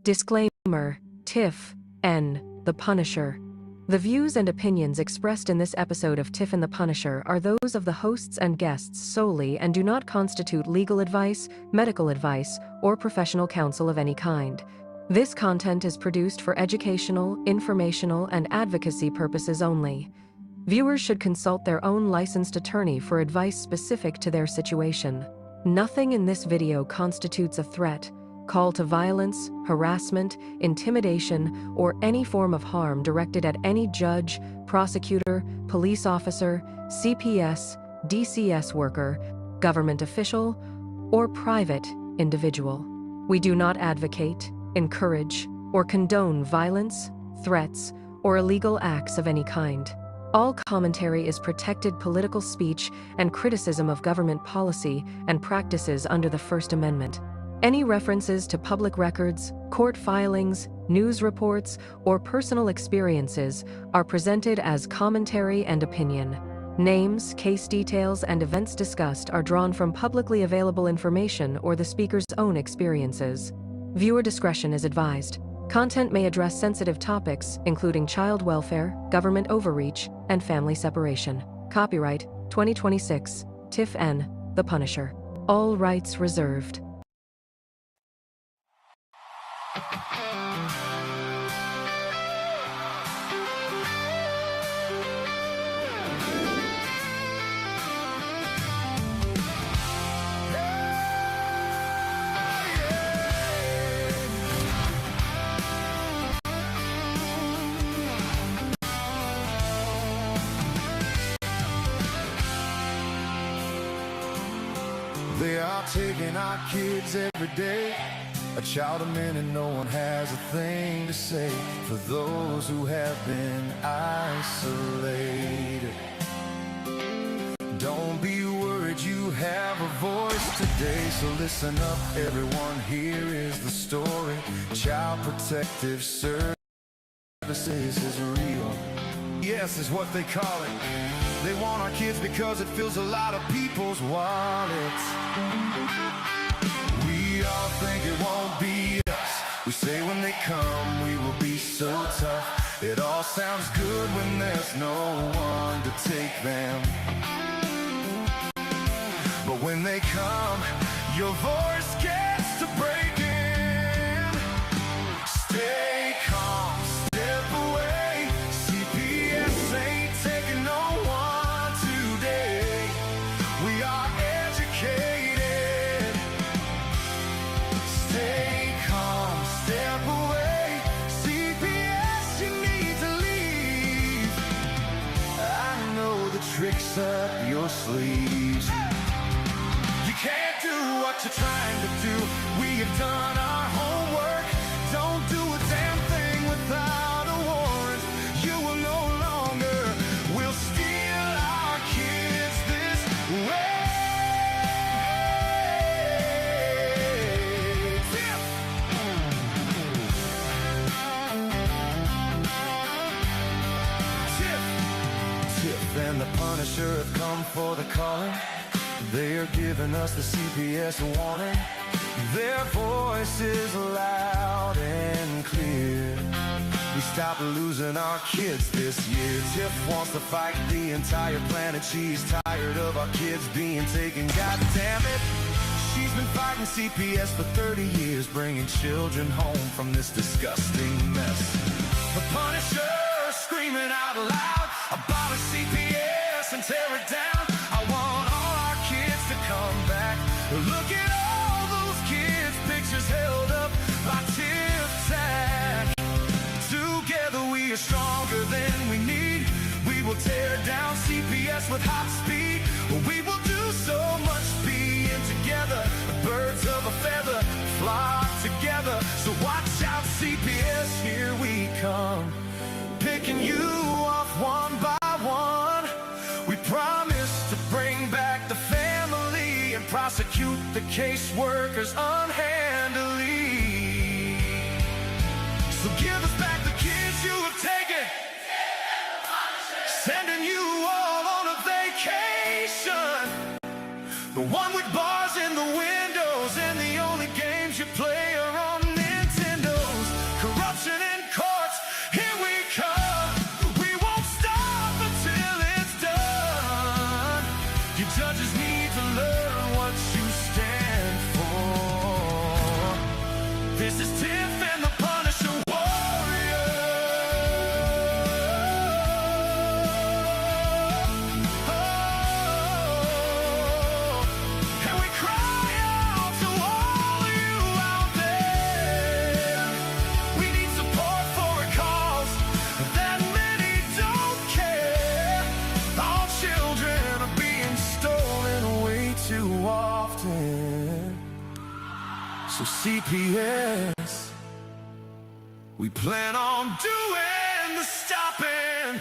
Disclaimer: Tiff, N, the Punisher. The views and opinions expressed in this episode of Tiff and the Punisher are those of the hosts and guests solely and do not constitute legal advice, medical advice, or professional counsel of any kind. This content is produced for educational, informational, and advocacy purposes only. Viewers should consult their own licensed attorney for advice specific to their situation. Nothing in this video constitutes a threat, call to violence, harassment, intimidation, or any form of harm directed at any judge, prosecutor, police officer, CPS, DCS worker, government official, or private individual. We do not advocate, encourage, or condone violence, threats, or illegal acts of any kind. All commentary is protected political speech and criticism of government policy and practices under the First Amendment. Any references to public records, court filings, news reports, or personal experiences are presented as commentary and opinion. Names, case details, and events discussed are drawn from publicly available information or the speaker's own experiences. Viewer discretion is advised. Content may address sensitive topics, including child welfare, government overreach, and family separation. Copyright 2026, Tiff N, The Punisher. All rights reserved. They are taking our kids every day. A child a minute, no one has a thing to say for those who have been isolated. Don't be worried, you have a voice today. So listen up, everyone, here is the story. Child Protective Services is real. Yes, is what they call it. They want our kids because it fills a lot of people's wallets. We all think it won't be us. We say when they come we will be so tough. It all sounds good when there's no one to take them. But when they come, your voice gets to breaking. Stay calm, step away. CPS ain't taking no one today. We are educated. Stay calm, step away. CPS, you need to leave. I know the tricks up your sleeves. You can't do what you're trying to do. We have done our homework. Don't do a damn thing without a warrant. You will no longer will steal our kids this way. Tiff! Tiff and the Punisher have come for the calling. They are giving us the CPS warning. Their voice is loud and clear. We stopped losing our kids this year. Tiff wants to fight the entire planet. She's tired of our kids being taken. God damn it. She's been fighting CPS for 30 years, bringing children home from this disgusting mess. The Punisher screaming out loud, abolish CPS and tear it down. I want all our kids to come back. Look at all those kids' pictures held up by Tiff Tack. Together we are stronger than we need. We will tear down CPS with hot speed. We will do so much being together. Birds of a feather flock together. So watch out, CPS, here we come. Picking you off one by one. We promise to bring back the family and prosecute the caseworkers unhandily. So give us back the kids you have taken. Sending you all on a vacation. The one with bars in the windows and the only games you play are on Nintendo. This is Tiff and the Punisher Warrior. Oh, and we cry out to all you out there. We need support for a cause that many don't care. Our children are being stolen way too often. So CPS, we plan on doing the stopping.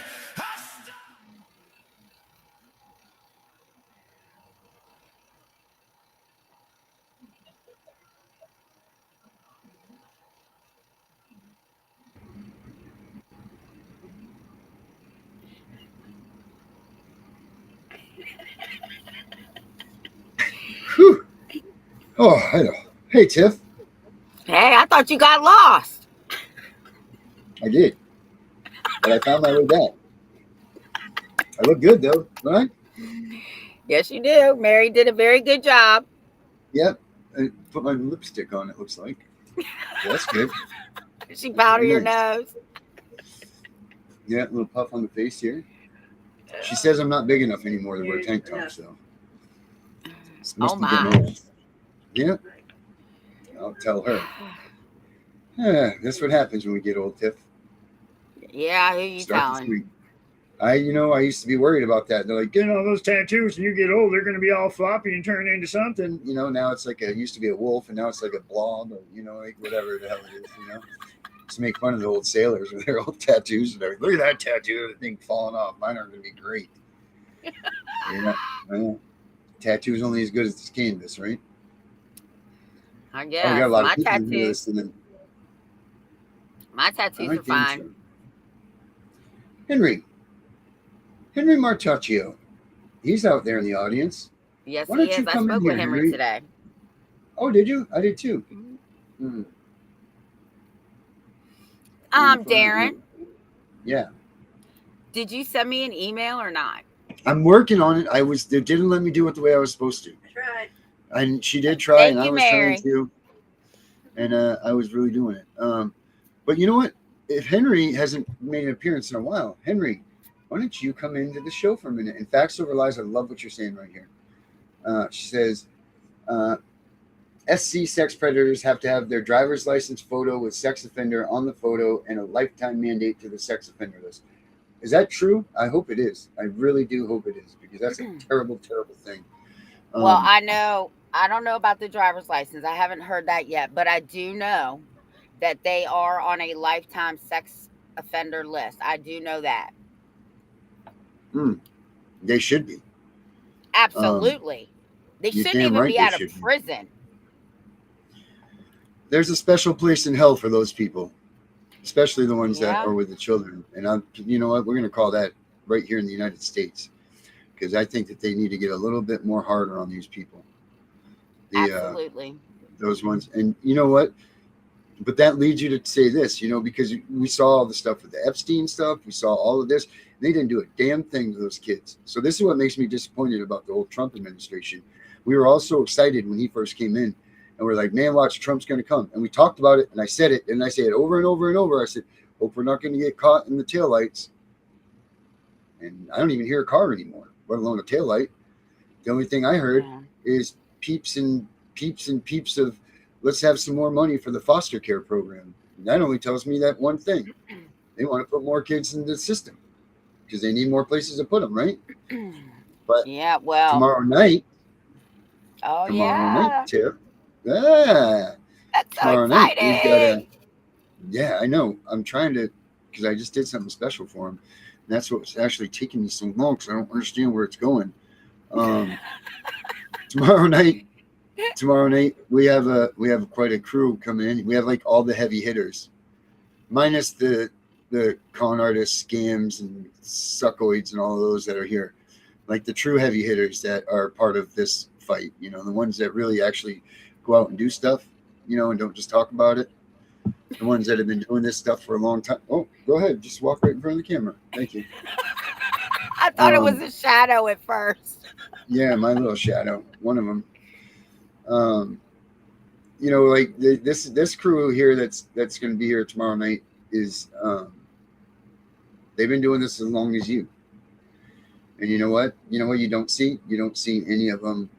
Whew. Oh, hello. Hey, Tiff. Hey, I thought you got lost. I did. But I found my way back. I look good, though, right? Yes, you do. Mary did a very good job. Yep. I put my lipstick on, it looks like. Well, that's good. She powdered your Nice. nose. Yeah, a little puff on the face here. She says I'm not big enough anymore to wear tank tops, though. This must Oh, be getting my. old. Yeah. I'll tell her. Yeah, that's what happens when we get old, Tiff. Yeah, who you Start to telling? tweak. I used to be worried about that. They're like, getting all those tattoos and you get old, they're going to be all floppy and turn into something. Now it's like it used to be a wolf and now it's like a blob or, like whatever the hell it is, To make fun of the old sailors with their old tattoos and everything. Look at that tattoo, the thing falling off. Mine are going to be great. Well, tattoo's only as good as this canvas, right? I Oh, we guess. got a lot My of people tattoos. listening. My tattoos I are think fine. so. Henry Martaccio. He's out there in the audience. Yes, Why he don't you is. I come in spoke here, with Henry Henry? today. Oh, did you? I did too. Mhm. Wonderful. Darren, Yeah. did you send me an email or not? I'm working on it. They didn't let me do it the way I was supposed to. I tried. And she did try, Thank and I you, was trying Mary. to. And I was really doing it. But you know what? If Henry hasn't made an appearance in a while, Henry, why don't you come into the show for a minute? In Facts Over Lies, I love what you're saying right here. She says, SC sex predators have to have their driver's license photo with sex offender on the photo and a lifetime mandate to the sex offender list. Is that true? I hope it is. I really do hope it is, because that's a terrible, terrible thing. Well, I don't know about the driver's license. I haven't heard that yet, but I do know that they are on a lifetime sex offender list. I do know that. They should be. Absolutely. They you're shouldn't damn even right be they out of should be. prison. There's a special place in hell for those people, especially the ones that Yeah. are with the children. And you know what? We're going to call that right here in the United States, because I think that they need to get a little bit more harder on these people. Absolutely. Those ones. And you know what? But that leads you to say this, because we saw all the stuff with the Epstein stuff. We saw all of this. They didn't do a damn thing to those kids. So this is what makes me disappointed about the whole Trump administration. We were all so excited when he first came in. And we're like, man, watch, Trump's going to come. And we talked about it. And I said it. And I say it over and over and over. I said, hope we're not going to get caught in the taillights. And I don't even hear a car anymore, let alone a taillight. The only thing I heard is peeps and peeps of, let's have some more money for the foster care program. And that only tells me that one thing. They want to put more kids in the system because they need more places to put them, right? But yeah, well. tomorrow night, Tiff. Yeah. That's so Tomorrow night, we've exciting. I know. I'm trying to, because I just did something special for him. And that's what's actually taking me so long, because I don't understand where it's going. Tomorrow night, we have quite a crew come in. We have like all the heavy hitters, minus the con artists, scams, and suckoids, and all of those that are here. Like the true heavy hitters that are part of this fight. The ones that really actually go out and do stuff. And don't just talk about it. The ones that have been doing this stuff for a long time. Oh, go ahead. Just walk right in front of the camera. Thank you. I thought it was a shadow at first. Yeah, my little shadow. One of them. you know, like this crew here that's going to be here tomorrow night is they've been doing this as long as you. And you know what you don't see any of them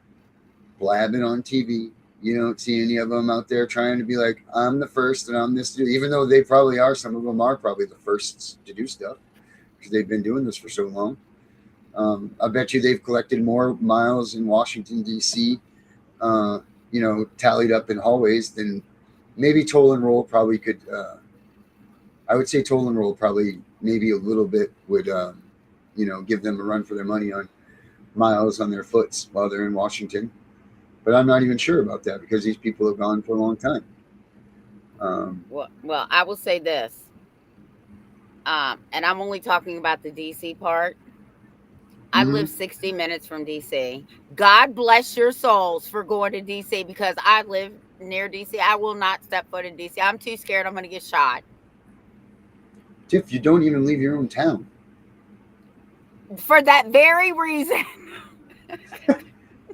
blabbing on TV. You don't see any of them out there trying to be like, I'm the first and I'm this dude, even though they probably are. Some of them are probably the first to do stuff because they've been doing this for so long. I bet you they've collected more miles in Washington, D.C., you know, tallied up in hallways than maybe toll and roll probably could. I would say toll and roll probably maybe a little bit would, you know, give them a run for their money on miles on their foots while they're in Washington. But I'm not even sure about that because these people have gone for a long time. Well, I will say this, and I'm only talking about the D.C. part. I live 60 minutes from D.C. God bless your souls for going to D.C. because I live near D.C. I will not step foot in D.C. I'm too scared I'm going to get shot. Tiff, you don't even leave your own town. For that very reason.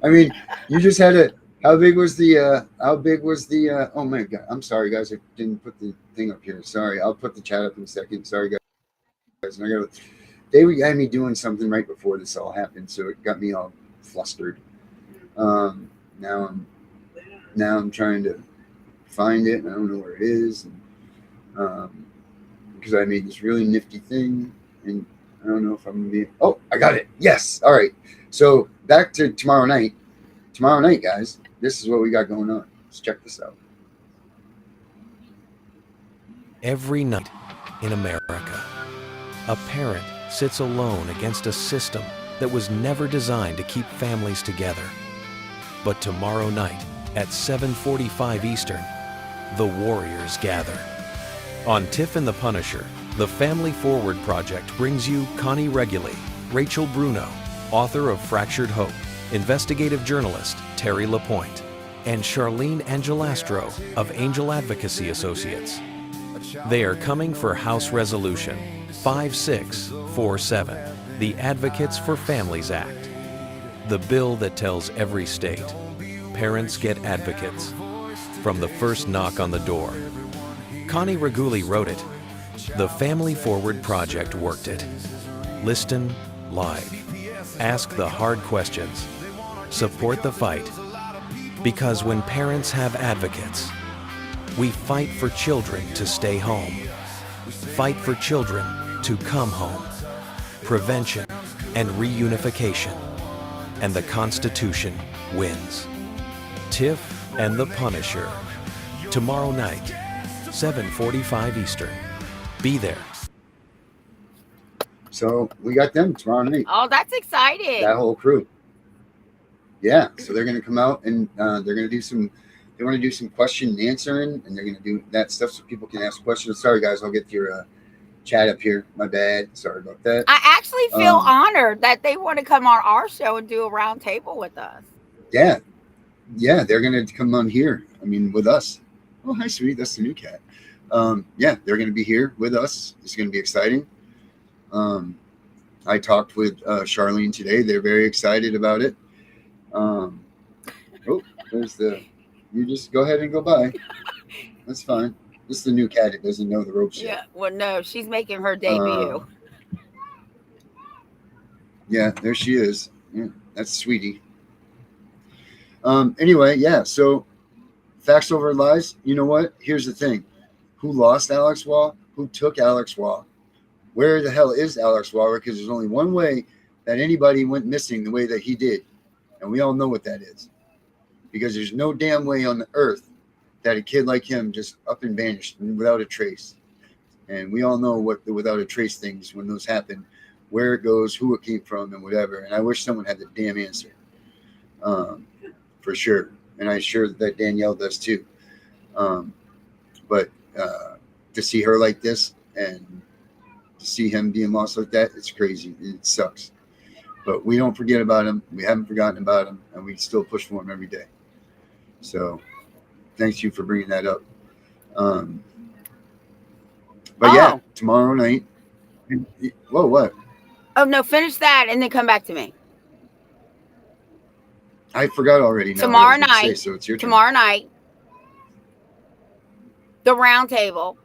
I mean, you just had a. How big was the? Oh my God! I'm sorry, guys. I didn't put the thing up here. Sorry. I'll put the chat up in a second. Sorry, guys. They had me doing something right before this all happened, so it got me all flustered. Now I'm trying to find it, and I don't know where it is, because I made this really nifty thing, and I don't know if I'm gonna be. Oh, I got it. Yes. All right. So back to tomorrow night. Tomorrow night, guys. This is what we got going on. Let's check this out. Every night in America, a parent sits alone against a system that was never designed to keep families together. But tomorrow night at 7:45 Eastern, the warriors gather. On Tiff and the Punisher, the Family Forward Project brings you Connie Reguli, Rachel Bruno, author of Fractured Hope, investigative journalist Terry LaPointe, and Charlene Angelastro of Angel Advocacy Associates. They are coming for House Resolution 5647, the Advocates for Families Act. The bill that tells every state, parents get advocates. From the first knock on the door. Connie Reguli wrote it. The Family Forward Project worked it. Listen live. Ask the hard questions. Support the fight. Because when parents have advocates, we fight for children to stay home. Fight for children to come home. Prevention and reunification. And the Constitution wins. Tiff and the Punisher. Tomorrow night, 7:45 Eastern. Be there. So we got them tomorrow night. Oh, that's exciting. That whole crew. Yeah. So they're going to come out and they're going to do some. They want to do some question and answering, and they're going to do that stuff so people can ask questions. Sorry, guys. I'll get your chat up here. My bad. Sorry about that. I actually feel honored that they want to come on our show and do a round table with us. Yeah. Yeah. They're going to come on here. I mean, with us. Oh, hi, sweetie. That's the new cat. Yeah, they're going to be here with us. It's going to be exciting. I talked with Charlene today. They're very excited about it. Oh, there's the. You just go ahead and go by. That's fine. This is the new cat. It doesn't know the ropes yet. Yeah. Well, no, she's making her debut. Yeah, there she is. Yeah, that's sweetie. Anyway, yeah. So, facts over lies. You know what? Here's the thing. Who lost Alex Waugh? Who took Alex Waugh? Where the hell is Alex Waugh? Because there's only one way that anybody went missing the way that he did. And we all know what that is. Because there's no damn way on the earth that a kid like him just up and vanished without a trace. And we all know what the without a trace things, when those happen, where it goes, who it came from, and whatever. And I wish someone had the damn answer. For sure. And I'm sure that Danielle does too. But to see her like this and to see him being lost like that, it's crazy. It sucks. But we don't forget about him. We haven't forgotten about him. And we still push for him every day. So thanks you for bringing that up. But yeah, tomorrow night. Whoa, what? Oh, no, finish that and then come back to me. I forgot already. Tomorrow night. So it's your turn. Tomorrow night, The round table.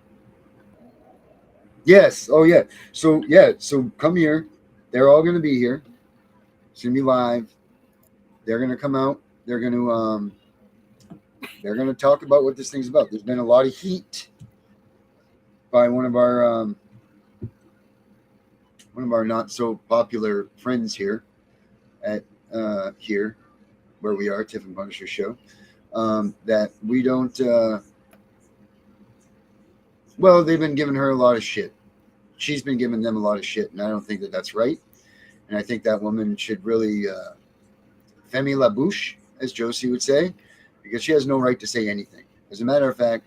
Yes. Oh yeah. So yeah. So come here. They're all going to be here. It's going to be live. They're going to come out. They're going to talk about what this thing's about. There's been a lot of heat by one of our not so popular friends here at here where we are, Tiff and Punisher show. That we don't. Well, they've been giving her a lot of shit. She's been giving them a lot of shit, and I don't think that that's right. And I think that woman should really fermer la bouche, as Josie would say, because she has no right to say anything. As a matter of fact,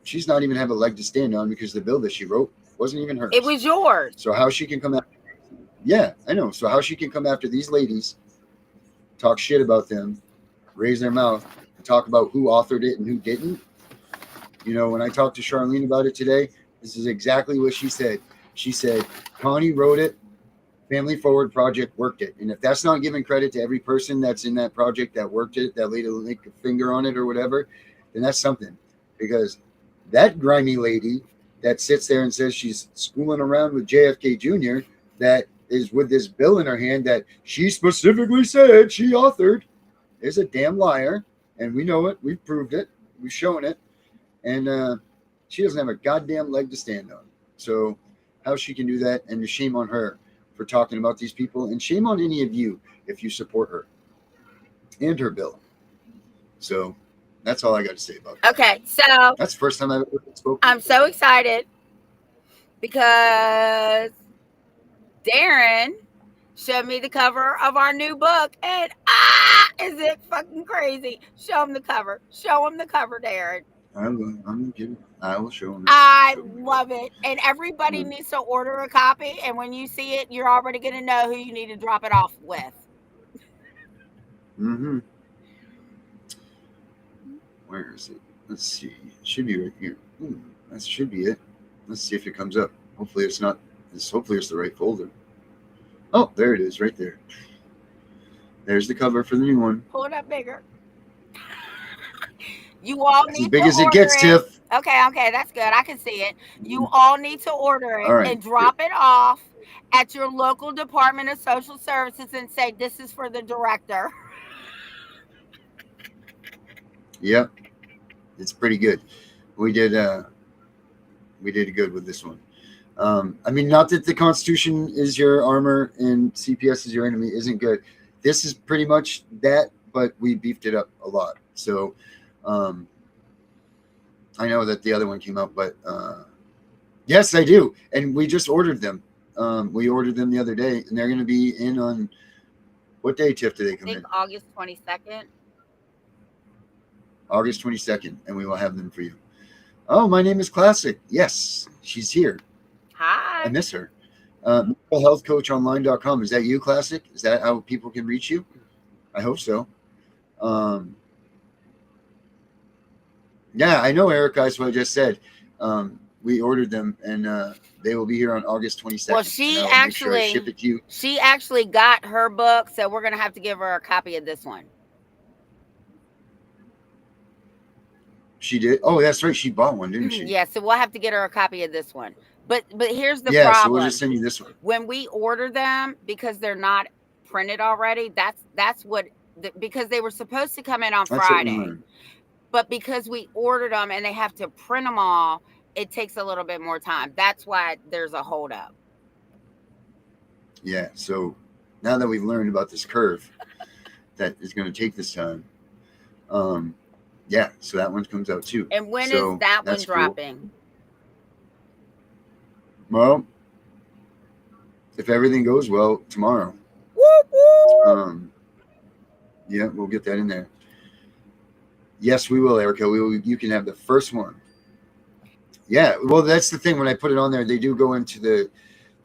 she's not even have a leg to stand on because the bill that she wrote wasn't even hers. It was yours. So how she can come after? Yeah, I know. So how she can come after these ladies, talk shit about them, raise their mouth, and talk about who authored it and who didn't? You know, when I talked to Charlene about it today, this is exactly what she said. She said, Connie wrote it, Family Forward Project worked it. And if that's not giving credit to every person that's in that project that worked it, that laid a finger on it or whatever, then that's something. Because that grimy lady that sits there and says she's schooling around with JFK Jr., that is with this bill in her hand that she specifically said she authored, is a damn liar. And we know it. We've proved it. We've shown it. And she doesn't have a goddamn leg to stand on. So how she can do that, and shame on her for talking about these people, and shame on any of you if you support her and her bill. So that's all I got to say about that. Okay, so that's the first time I've ever spoken. I'm so excited because Darren showed me the cover of our new book, and is it fucking crazy? Show him the cover. Show him the cover, Darren. I will show him. I love it. And everybody needs to order a copy. And when you see it, you're already going to know who you need to drop it off with. Mm-hmm. Where is it? Let's see. It should be right here. That should be it. Let's see if it comes up. Hopefully it's not. Hopefully it's the right folder. Oh, there it is right there. There's the cover for the new one. Pull it up bigger. You all That's need as big to as it order gets, Tiff. Okay, that's good. I can see it. You all need to order it and drop it off at your local Department of Social Services and say, this is for the director. Yep. It's pretty good. We did good with this one. I mean, not that the Constitution is your armor and CPS is your enemy isn't good. This is pretty much that, but we beefed it up a lot. So I know that the other one came out, but yes, I do. And we just ordered them. We ordered them the other day, and they're going to be in on what day, Tiff, do they come in? August 22nd. August 22nd, and we will have them for you. Oh, my name is Classic. Yes, she's here. Hi. I miss her. Mentalhealthcoachonline.com. Is that you, Classic? Is that how people can reach you? I hope so. Yeah, I know, Eric. That's what I just said. We ordered them, and they will be here on August 22nd. Well, she actually ship it to you. She actually got her book, so we're gonna have to give her a copy of this one. She did. Oh, that's right. She bought one, didn't she? Yeah, so we'll have to get her a copy of this one. But here's the problem. Yeah, so we'll just send you this one. When we order them, because they're not printed already, that's what because they were supposed to come in on Friday. But because we ordered them and they have to print them all, it takes a little bit more time. That's why there's a holdup. Yeah, so now that we've learned about this curve that is going to take this time, yeah, so that one comes out too. And when is that one dropping? Cool. Well, if everything goes well, tomorrow. Woo-woo! Yeah, we'll get that in there. Yes, we will, Erica. You can have the first one. Yeah, well, that's the thing. When I put it on there, they do go into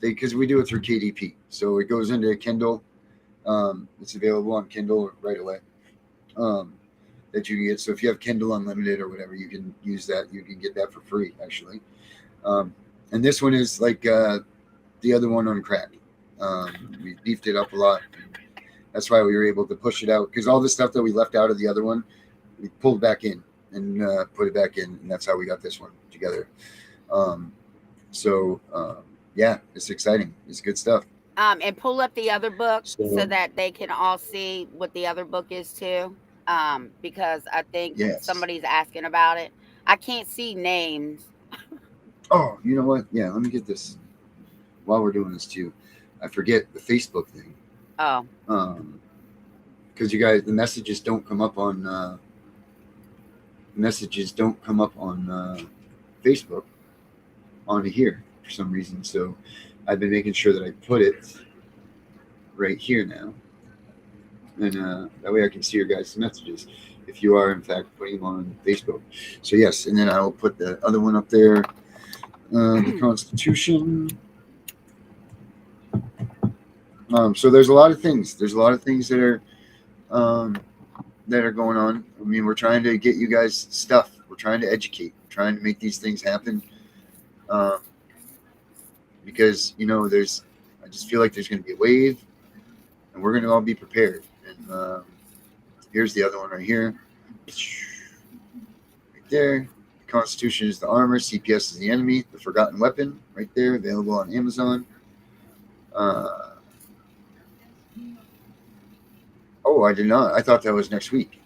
because we do it through KDP. So it goes into Kindle. It's available on Kindle right away. That you can get. So if you have Kindle Unlimited or whatever, you can use that. You can get that for free, actually. And this one is like the other one on crack. We beefed it up a lot. That's why we were able to push it out, because all the stuff that we left out of the other one, we pulled back in and put it back in, and that's how we got this one together. Yeah, it's exciting. It's good stuff. And pull up the other book so So that they can all see what the other book is too. Because I think yes. somebody's asking about it. I can't see names. Oh, you know what? Yeah, let me get this while we're doing this too. I forget the Facebook thing. Oh, because you guys, the messages don't come up on Facebook onto here for some reason. So I've been making sure that I put it right here now, and that way I can see your guys' messages if you are in fact putting them on Facebook. So yes, and then I will put the other one up there, the Constitution. So there's a lot of things. There's a lot of things that are going on. I mean, we're trying to get you guys stuff. We're trying to educate. We're trying to make these things happen. Because I just feel like there's going to be a wave, and we're going to all be prepared. And here's the other one right here, right there. The Constitution is the armor. CPS is the enemy. The forgotten weapon, right there, available on Amazon. Oh, I did not. I thought that was next week,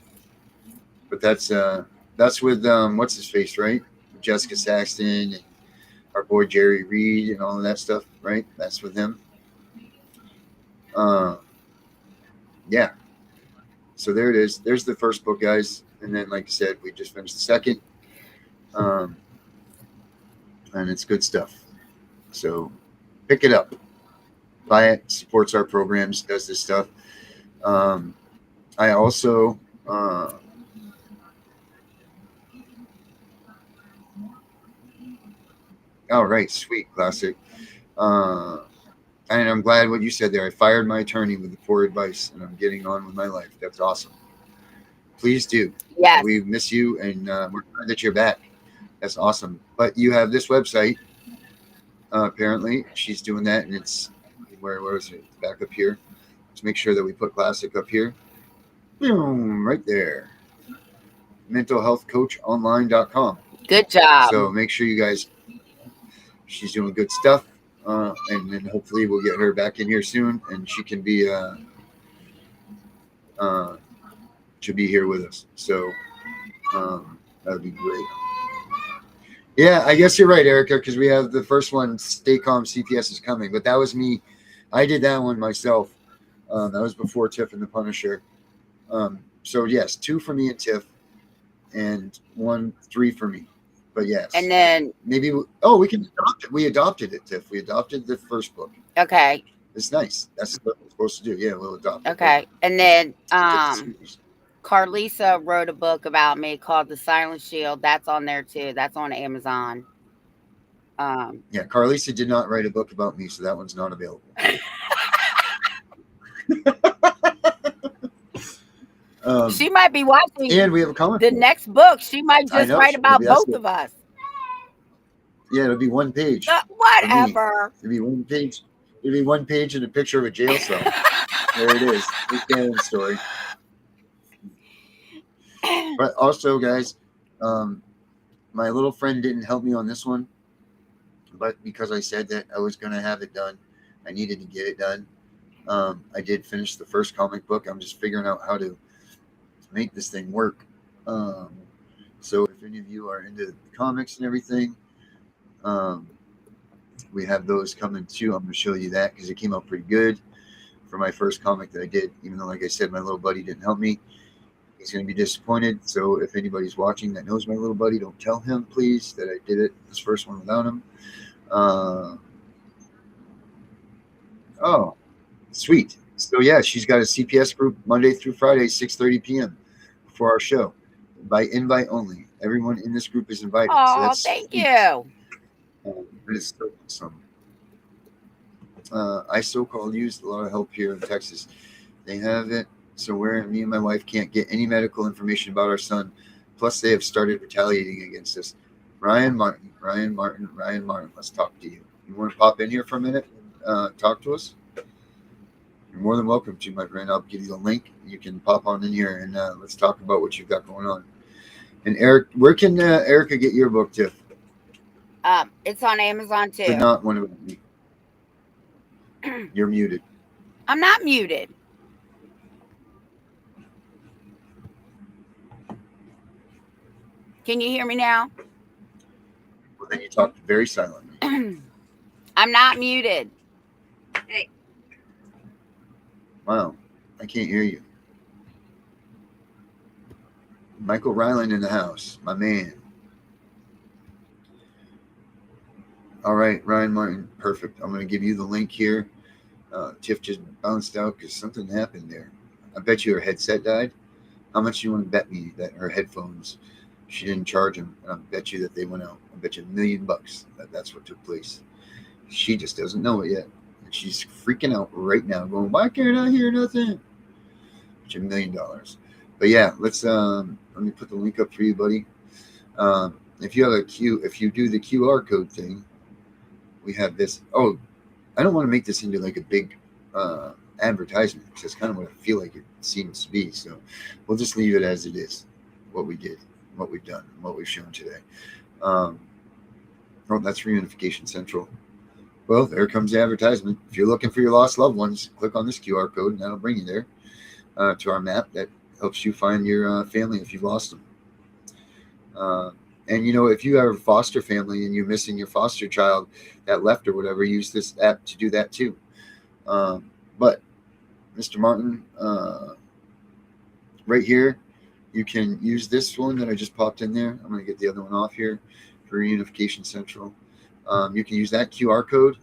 but that's with what's his face, right? Jessica Saxton and our boy Jerry Reed and all of that stuff, right? That's with him. Yeah. So there it is. There's the first book, guys, and then, like I said, we just finished the second, and it's good stuff. So pick it up, buy it. Supports our programs, does this stuff. I also all right, sweet, classic. And I'm glad what you said there. I fired my attorney with the poor advice, and I'm getting on with my life. That's awesome. Please do. yes. We miss you, and we're glad that you're back. That's awesome. But you have this website. Apparently, she's doing that, and it's where is it? Back up here. Let's make sure that we put classic up here. Boom, right there. mentalhealthcoachonline.com. Good job. So make sure you guys, she's doing good stuff. And then hopefully we'll get her back in here soon, and she can be should be here with us. So that would be great. Yeah, I guess you're right, Erica, because we have the first one, Stay Calm, CPS is coming. But that was me. I did that one myself. That was before Tiff and the Punisher. So yes, 2 for me and Tiff, and 3 for me. But yes, And then, maybe we can adopt it. We adopted it, Tiff. We adopted the first book. okay, It's nice. That's what we're supposed to do. Yeah, we'll adopt it. okay. And then, Series. Carlisa wrote a book about me called The Silent Shield. That's on there too. That's on Amazon. Yeah, Carlisa did not write a book about me, so that one's not available. She might be watching And we have a comment. the next book. She might I just know, write she- about maybe that's both it. of us. Yeah, it'll be one page. Whatever. It'll be one page. It'll be one page and a picture of a jail cell. There it is. The Darren story. But also, guys, my little friend didn't help me on this one, but because I said that I was going to have it done, I needed to get it done. I did finish the first comic book. I'm just figuring out how to make this thing work. So if any of you are into the comics and everything, we have those coming too. I'm going to show you that because it came out pretty good for my first comic that I did, even though, like I said, my little buddy didn't help me. He's going to be disappointed. So if anybody's watching that knows my little buddy, don't tell him, please, that I did it, this first one, without him. Oh, sweet. So yeah, she's got a CPS group Monday through Friday, 6:30 p.m. for our show, by invite only. Everyone in this group is invited. So Oh, that's thank sweet. you. It is so awesome. I so-called used a lot of help here in Texas. They have it. So me and my wife can't get any medical information about our son. Plus, they have started retaliating against us. Ryan Martin, let's talk to you. You want to pop in here for a minute and talk to us? You're more than welcome to, my friend. I'll give you the link. You can pop on in here and let's talk about what you've got going on. And Eric, where can Erica get your book, Tiff? It's on Amazon too. But not one of them. You're muted. I'm not muted. Can you hear me now? Well, then you talked very silently. I'm not muted. Hey. Wow, I can't hear you. Michael Ryland in the house, my man. All right, Ryan Martin, perfect. I'm going to give you the link here. Tiff just bounced out because something happened there. I bet you her headset died. How much do you want to bet me that her headphones, she didn't charge them? And I bet you that they went out. I bet you $1 million that's what took place. She just doesn't know it yet. And she's freaking out right now, going, why can't I hear nothing? Bet you $1 million. But yeah, let's let me put the link up for you, buddy. If you have if you do the QR code thing, we have this. Oh, I don't want to make this into like a big advertisement because that's kind of what I feel like it seems to be. So we'll just leave it as it is, what we did, what we've done, what we've shown today. Oh, that's Reunification Central. Well, there comes the advertisement. If you're looking for your lost loved ones, click on this QR code and that'll bring you there to our map that helps you find your family if you've lost them. And, you know, if you have a foster family and you're missing your foster child that left or whatever, use this app to do that too. But Mr. Martin, right here, you can use this one that I just popped in there. I'm going to get the other one off here for Reunification Central. You can use that QR code.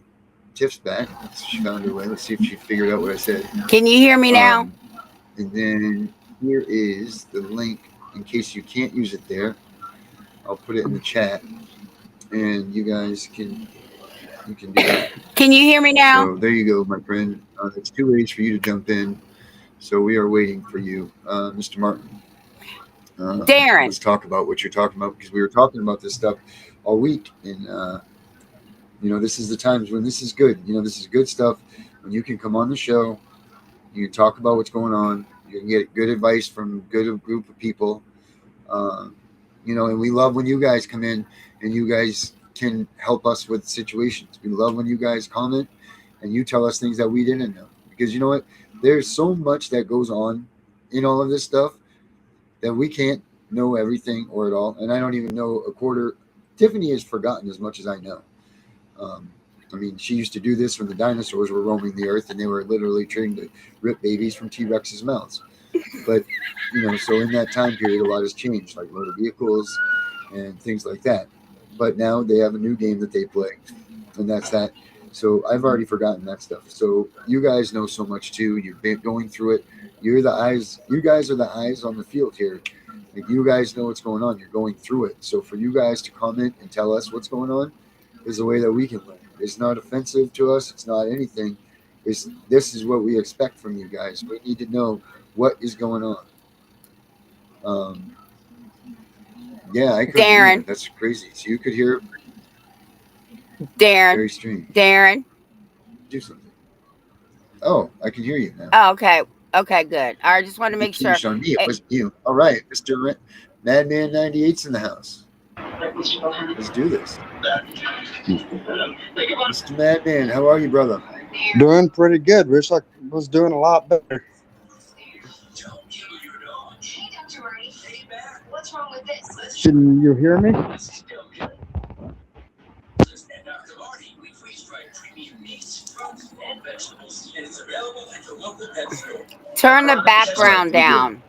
Tiff's back. She found her way. Let's see if she figured out what I said. Can you hear me now? And then here is the link in case you can't use it there. I'll put it in the chat, and you guys can do that. Can you hear me now? So there you go, my friend. It's 2 ways for you to jump in. So we are waiting for you, Mr. Martin. Darren, let's talk about what you're talking about because we were talking about this stuff all week, and you know, this is the times when this is good. You know, this is good stuff when you can come on the show, you can talk about what's going on, you can get good advice from a good group of people. You know, and we love when you guys come in and you guys can help us with situations. We love when you guys comment and you tell us things that we didn't know. Because you know what? There's so much that goes on in all of this stuff that we can't know everything or at all. And I don't even know a quarter. Tiffany has forgotten as much as I know. I mean, she used to do this when the dinosaurs were roaming the earth and they were literally trying to rip babies from T-Rex's mouths. But, you know, so in that time period, a lot has changed, like motor vehicles and things like that. But now they have a new game that they play, and that's that. So I've already forgotten that stuff. So you guys know so much too. You've been going through it. You're the eyes. You guys are the eyes on the field here. Like, you guys know what's going on. You're going through it. So for you guys to comment and tell us what's going on is the way that we can learn. It's not offensive to us. It's not anything. This is what we expect from you guys. We need to know what is going on. Yeah, I could. Darren, that's crazy. So you could hear. Darren, Very strange. Darren, Do something. Oh, I can hear you now. Oh, okay. Okay, good. I just want to make sure. On me, it wasn't you. All right, Mr. Madman 98's in the house. Let's do this. Mr. Madman, how are you, brother? Doing pretty good. Wish I was doing a lot better. Can you hear me? Turn the background down.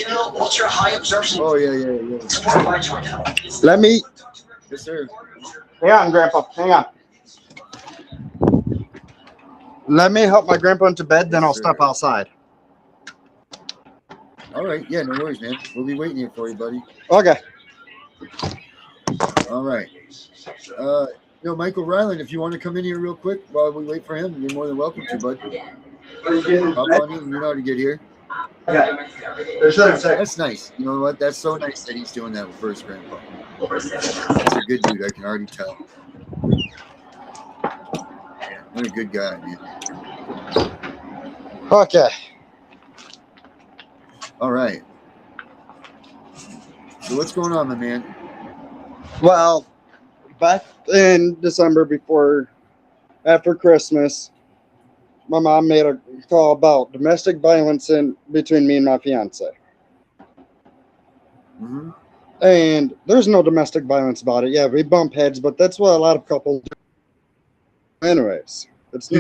Ultra high absorption. Oh, yeah. Let me. Yes, sir. Hang on, Grandpa. Hang on. Let me help my grandpa into bed, then I'll step outside. All right. Yeah, no worries, man. We'll be waiting here for you, buddy. Okay. All right. Michael Ryland, if you want to come in here real quick while we wait for him, you're more than welcome to, bud. Hop on in. You know how to get here. Okay. That's nice. You know what? That's so nice that he's doing that for his grandpa. That's a good dude. I can already tell. What a good guy, man. Okay. All right. So what's going on, my man? Well, back in December after Christmas, my mom made a call about domestic violence between me and my fiance. Mm-hmm. And there's no domestic violence about it. Yeah, we bump heads, but that's what a lot of couples do. Anyways, it's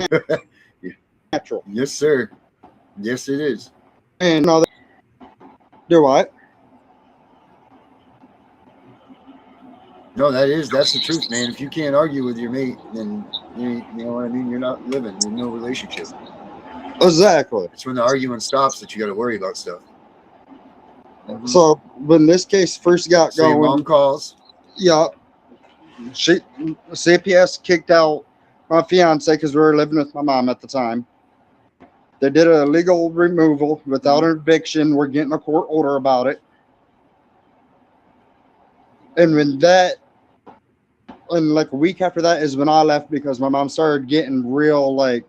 natural. Yes, sir. Yes, it is. And do what? No, that's the truth, man. If you can't argue with your mate, then you know what I mean. You're not living. There's no relationship. Exactly. It's when the arguing stops that you got to worry about stuff. Mm-hmm. So when this case first got going, your mom calls. Yeah, CPS kicked out my fiance because we were living with my mom at the time. They did a legal removal without an eviction. We're getting a court order about it. And like a week after that is when I left because my mom started getting real, like,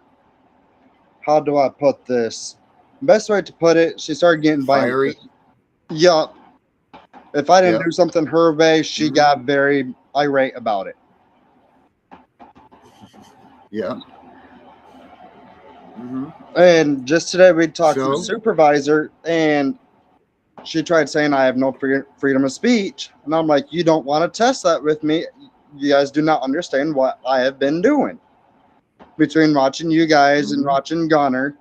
how do I put this? Best way to put it, she started getting fiery. Yup. If I didn't do something her way, she got very irate about it. Yeah. Mm-hmm. And just today we talked to the supervisor, and she tried saying I have no freedom of speech. And I'm like, you don't want to test that with me. You guys do not understand what I have been doing. Between watching you guys and watching Gunner,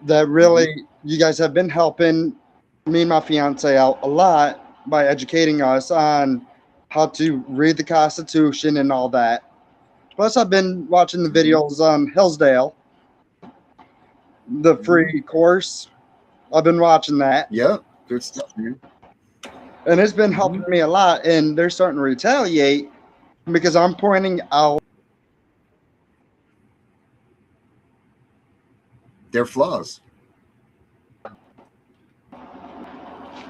that really, you guys have been helping me and my fiance out a lot by educating us on how to read the Constitution and all that. Plus, I've been watching the videos on Hillsdale, the free course. I've been watching that. Yeah, good stuff, man. And it's been helping me a lot. And they're starting to retaliate because I'm pointing out their flaws.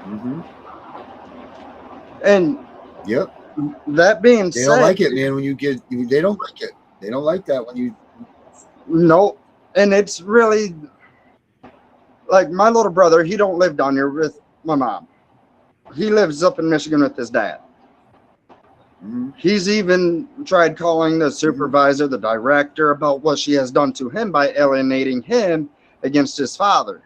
Mm-hmm. And that being said, they don't like it, man. They don't like it. They don't like that when you. No, and it's really like my little brother. He don't live down here with my mom. He lives up in Michigan with his dad. Mm-hmm. He's even tried calling the supervisor, the director, about what she has done to him by alienating him against his father.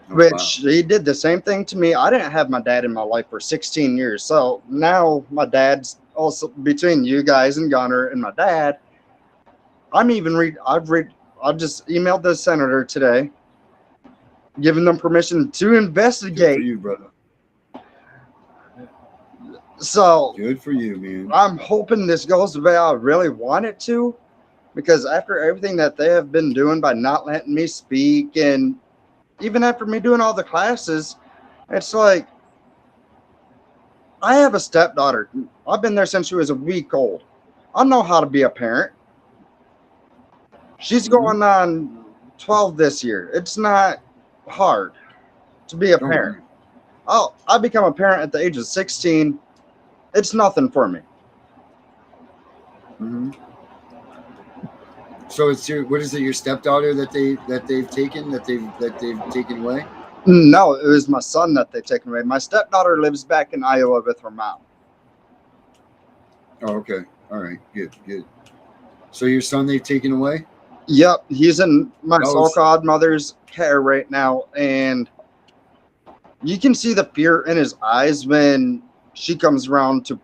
Which he did the same thing to me. I didn't have my dad in my life for 16 years. So now my dad's also between you guys and Gunner and my dad. I've just emailed the senator today, giving them permission to investigate. Good for you, brother. So good for you, man. I'm hoping this goes the way I really want it to, because after everything that they have been doing by not letting me speak, and even after me doing all the classes, it's like, I have a stepdaughter. I've been there since she was a week old. I know how to be a parent. She's going on 12 this year. It's not hard to be a parent. I become a parent at the age of 16. It's nothing for me. Mm-hmm. So it's what is it? Your stepdaughter that they've taken away? No, it was my son that they've taken away. My stepdaughter lives back in Iowa with her mom. Oh, okay. All right. Good. So your son they've taken away? Yep, he's in my so-called mother's care right now, and you can see the fear in his eyes when she comes around to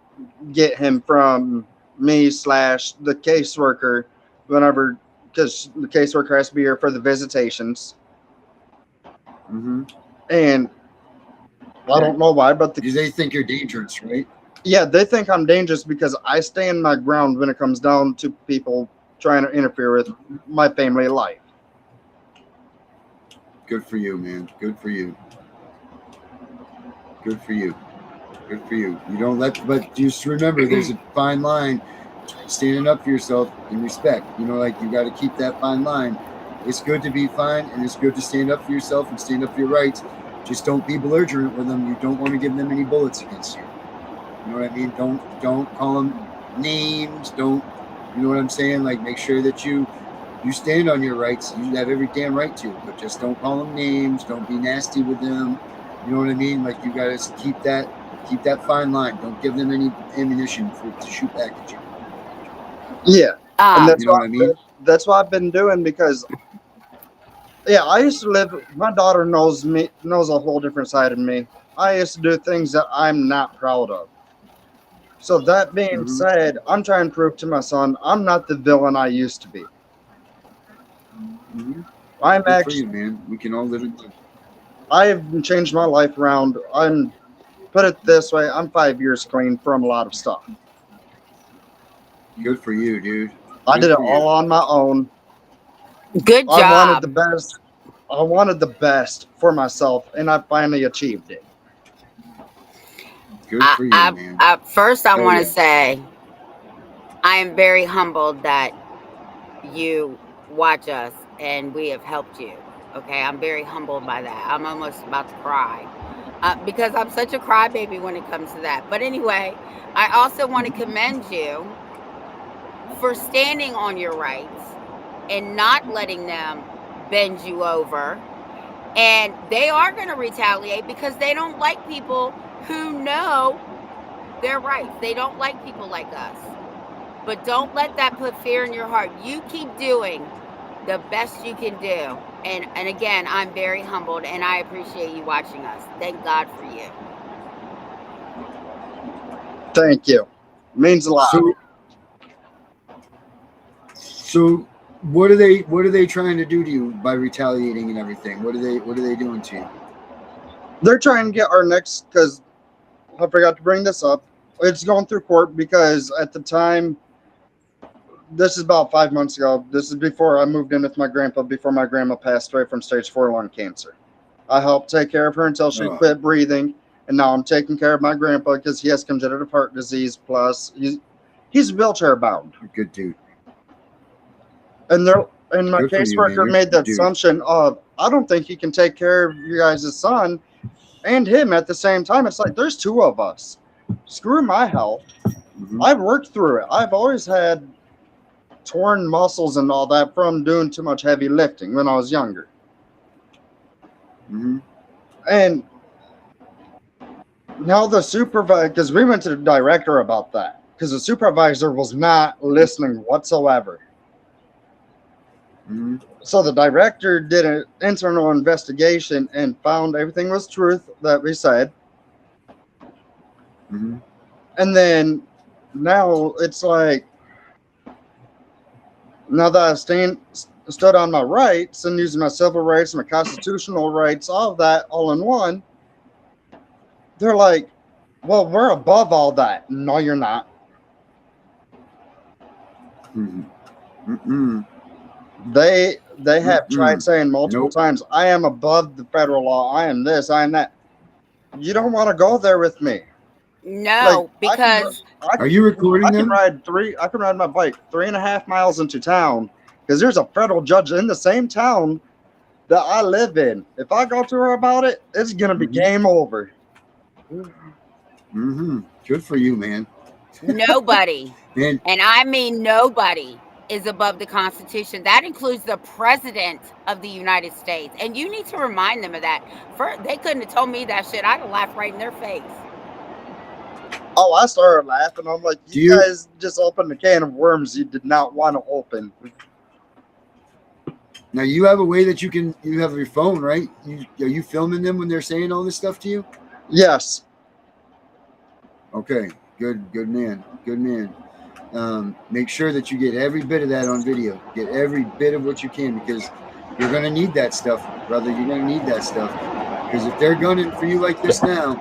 get him from me / the caseworker whenever, because the caseworker has to be here for the visitations. Mm-hmm. And I don't know why, but they think you're dangerous, right? Yeah, they think I'm dangerous because I stand my ground when it comes down to people trying to interfere with my family life. Good for you, man. Good for you. Good for you. Good for you. You don't but just remember, there's a fine line. Standing up for yourself and respect. You know, like you got to keep that fine line. It's good to be fine, and it's good to stand up for yourself and stand up for your rights. Just don't be belligerent with them. You don't want to give them any bullets against you. You know what I mean? Don't call them names. Don't, you know what I'm saying? Like, make sure that you You stand on your rights. You have every damn right to, but just don't call them names. Don't be nasty with them. You know what I mean? Like, you gotta keep that fine line. Don't give them any ammunition to shoot back at you. Yeah, and Um, You know what I mean? that's what I've been doing because yeah, I used to live. My daughter knows a whole different side of me. I used to do things that I'm not proud of. So that being Mhm. said, I'm trying to prove to my son I'm not the villain I used to be. Mhm. I'm Good for actually you, man. We can all live in life. I've changed my life around. I'm put it this way, I'm 5 years clean from a lot of stuff. Good for you, dude. I Good did it for you. all on my own. good I wanted job. the best. I wanted the best for myself, and I finally achieved it. Good for you, man. First, I Hell want to yeah. say I am very humbled that you watch us and we have helped you. Okay, I'm very humbled by that. I'm almost about to cry because I'm such a crybaby when it comes to that. But anyway, I also want to commend you for standing on your rights and not letting them bend you over. And they are going to retaliate because they don't like people who know their rights. They don't like people like us. But don't let that put fear in your heart. You keep doing the best you can do. And again, I'm very humbled and I appreciate you watching us. Thank God for you. Thank you. Means a lot. So what are they trying to do to you by retaliating and everything? What are they doing to you? They're trying to get our next, because I forgot to bring this up. It's going through court because at the time, this is about 5 months ago. This is before I moved in with my grandpa, before my grandma passed away from stage 4 lung cancer. I helped take care of her until she quit breathing, and now I'm taking care of my grandpa because he has congenital heart disease. Plus, he's wheelchair bound. Good dude. And my Good for you, man. caseworker You're made a the good dude. assumption of, I don't think he can take care of you guys' son and him at the same time. It's like, there's two of us. Screw my health. Mhm. I've worked through it. I've always had torn muscles and all that from doing too much heavy lifting when I was younger. Mhm. And now the supervisor, because we went to the director about that, because the supervisor was not listening whatsoever. Mhm. So the director did an internal investigation and found everything was truth that we said. Mhm. And then now it's like, now that I stood on my rights and using my civil rights, my constitutional rights, all of that all in one, they're like, well, we're above all that. No, you're not. Mhm. Mm-mm. They have tried saying multiple Nope. times, I am above the federal law. I am this, I am that. You don't want to go there with me. Like, No, because Are you recording I can them? ride my bike 3.5 miles into town because there's a federal judge in the same town that I live in. If I go to her about it, it's gonna be game over. Mhm. Good for you, man. nobody, And and I mean nobody, is above the Constitution. That includes the President of the United States. And you need to remind them of that. They couldn't have told me that shit. I'd have laughed right in their face. Oh, I started laughing. I'm like, do you you guys just opened a can of worms you did not want to open. now you have a way that you have your phone, right? Are you filming them when they're saying all this stuff to you? Yes. Okay. Good man. Good man. Make sure that you get every bit of that on video. Get every bit of what you can, because you're going to need that stuff, brother. You're going to need that stuff, because if they're gunning for you like this now,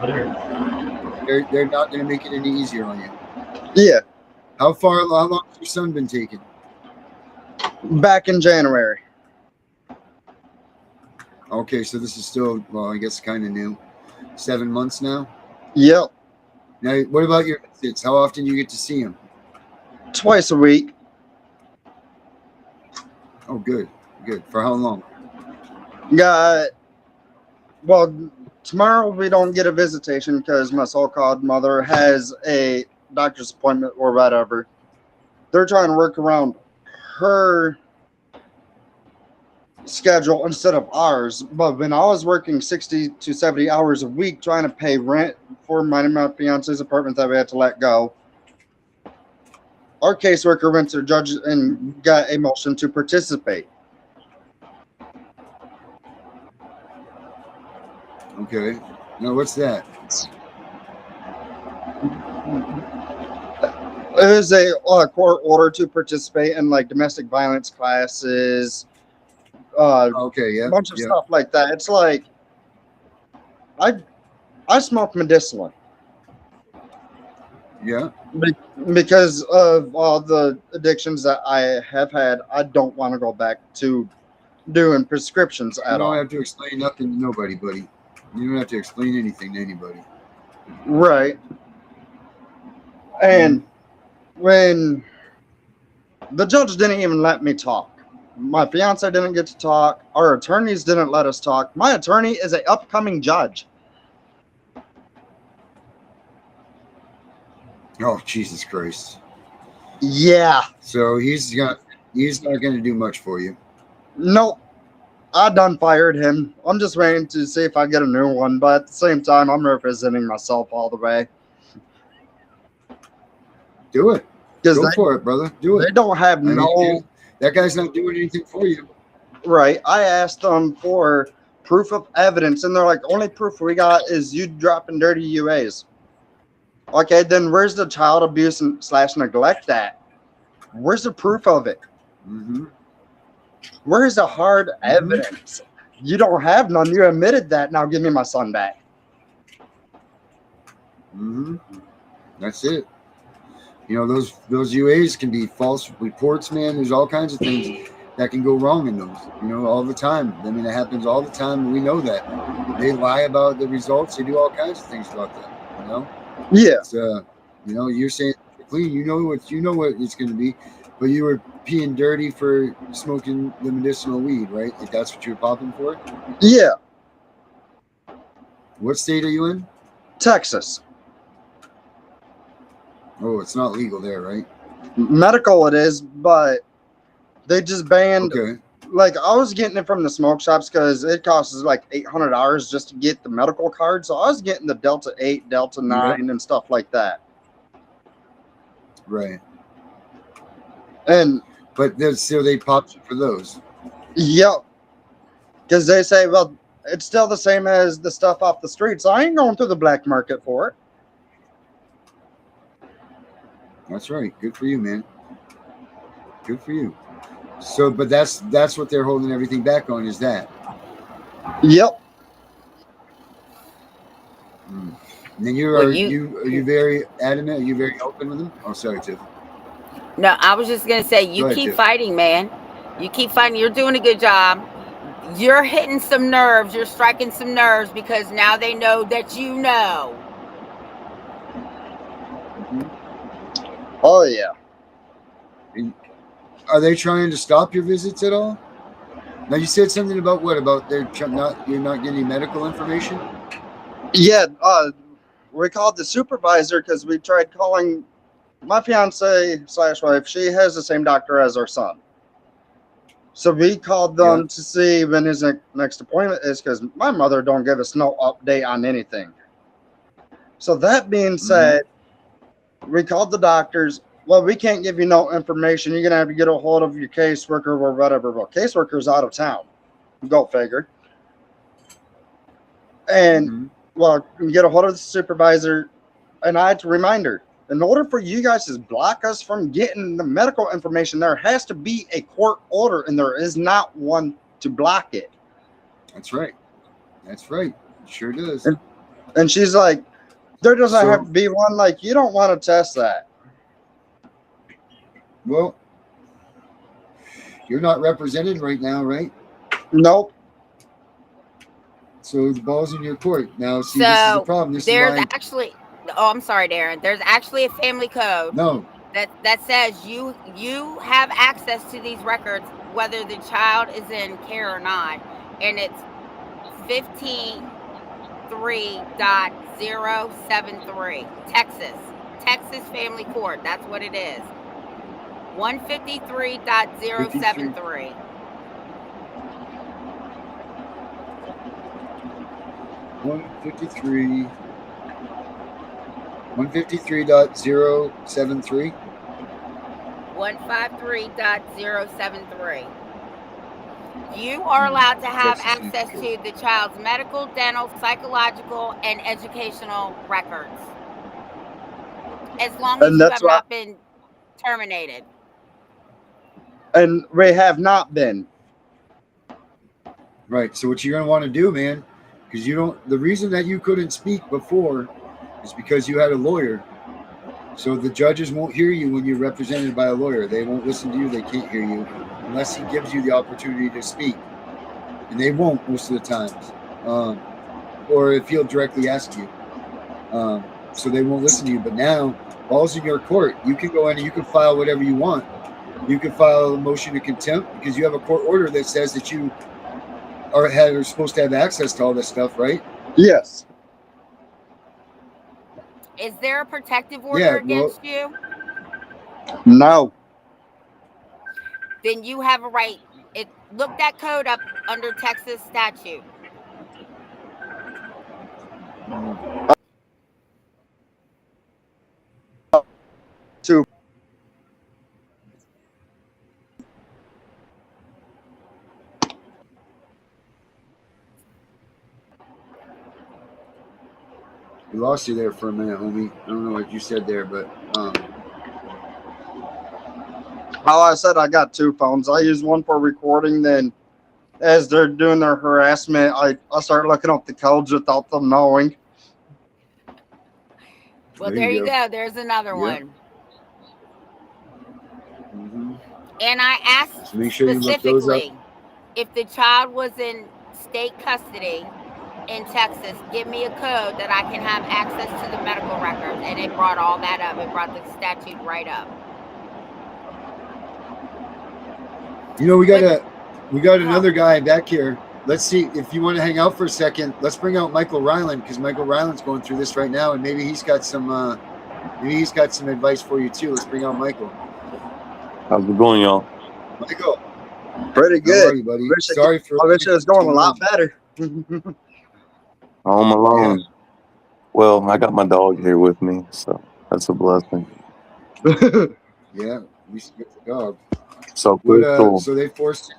they're not going to make it any easier on you. Yeah. How long has your son been taken? Back in January. Okay, so this is still, well, I guess kind of new. 7 months now. Yep. Now, what about your visits? How often do you get to see him? Twice a week. Oh, good. For how long? Well, tomorrow we don't get a visitation because my so-called mother has a doctor's appointment or whatever. They're trying to work around her schedule instead of ours. But when I was working 60 to 70 hours a week trying to pay rent for my fiance's apartment that we had to let go, our caseworker went to the judge and got a motion to participate. Okay. Now what's that? It was a court order to participate in like domestic violence classes, Okay, yeah. a bunch of yeah. stuff like that. It's like I smoke medicinally Yeah. because of all the addictions that I have had. I don't want to go back to doing prescriptions You at don't all. have to explain nothing to nobody, buddy. You don't have to explain anything to anybody. Right. And when the judge didn't even let me talk, my fiance didn't get to talk, our attorneys didn't let us talk. My attorney is an upcoming judge. Oh, Jesus Christ. Yeah. So he's not gonna do much for you. Nope. I done fired him. I'm just waiting to see if I get a new one, but at the same time, I'm representing myself all the way. Do it. Because Go for it, brother. Do they it. don't have That guy's not doing anything for you. right. I asked them for proof of evidence, and they're like, only proof we got is you dropping dirty UAs. Okay, then where's the child abuse and / neglect at? Where's the proof of it? Mm-hmm. Where's the hard evidence? You don't have none. You admitted that. Now give me my son back. Mm-hmm. That's it. You know, those UAs can be false reports, man. There's all kinds of things that can go wrong in those, you know, all the time. I mean, it happens all the time, and we know that. They lie about the results. They do all kinds of things about that, you know? Yeah. It's, you know, you're saying clean, you know what it's going to be, but you were peeing dirty for smoking the medicinal weed, right? Like that's what you were popping for? Yeah. What state are you in? Texas. Oh, it's not legal there, right? Medical it is, but they just banned. Okay. Like I was getting it from the smoke shops because it costs like $800 just to get the medical card. So I was getting the Delta 8, Delta 9, and stuff like that. Right. And but so they popped you for those. yep, because they say, well, it's still the same as the stuff off the streets. I ain't going to the black market for it. That's right. Good for you, man. Good for you. So, but that's what they're holding everything back on, is that. Yep. And then are you very adamant? Are you very open with them? Oh, sorry, Tiff. No, I was just gonna say you keep fighting, man. You keep fighting. You're doing a good job. You're hitting some nerves. You're striking some nerves because now they know that you know. Oh yeah. Are they trying to stop your visits at all? Now you said something about what? About you're not getting medical information? Yeah. We called the supervisor because we tried calling my fiance / wife. She has the same doctor as our son. So we called them to see when his next appointment is because my mother don't give us no update on anything. So that being said, we called the doctors. Well, we can't give you no information. You're going to have to get a hold of your caseworker or whatever. Well, caseworker's out of town. Go figure. And, well, you get a hold of the supervisor. And I had to remind her, in order for you guys to block us from getting the medical information, there has to be a court order, and there is not one to block it. That's right. That's right. It sure does. And she's like, there doesn't have to be one. Like, you don't want to test that. Well, you're not represented right now, right? Nope. So the ball's in your court. Now, see, this is the problem. Actually, oh, I'm sorry, Darren. There's actually a family code that says you have access to these records, whether the child is in care or not. And it's 15.3.073. Texas Family Court. That's what it is. 153.073. 153. 153.073. 153.073. You are allowed to have access to the child's medical, dental, psychological, and educational records, as long as And you that's have why, not been terminated. and we have not been. Right. So what you're going to want to do, man, because the reason that you couldn't speak before is because you had a lawyer. So the judges won't hear you when you're represented by a lawyer. They won't listen to you. They can't hear you unless he gives you the opportunity to speak. And they won't most of the times. Or if he'll directly ask you. So they won't listen to you. But now, ball's in your court. You can go in and you can file whatever you want. You can file a motion of contempt because you have a court order that says that you are supposed to have access to all this stuff, right? Yes. Is there a protective order against you? No. Then you have a right. Look that code up under Texas statute. To We lost you there for a minute, homie. I don't know what you said there, but I said I got two phones. I use one for recording, then as they're doing their harassment, I start looking up the codes without them knowing. Well, there you go. There's another one. Mm-hmm. And I asked specifically if the child was in state custody in Texas, give me a code that I can have access to the medical records. And it brought all that up. It brought the statute right up. You know, we got another guy back here. Let's see if you want to hang out for a second. Let's bring out Michael Ryland because Michael Ryland's going through this right now, and maybe he's got some advice for you too. Let's bring out Michael. How's it going, y'all? Michael, pretty good. How are you, buddy? I wish it was going a lot better. Home alone. Yeah. Well, I got my dog here with me, so that's a blessing. Yeah, we should get the dog. So so they forced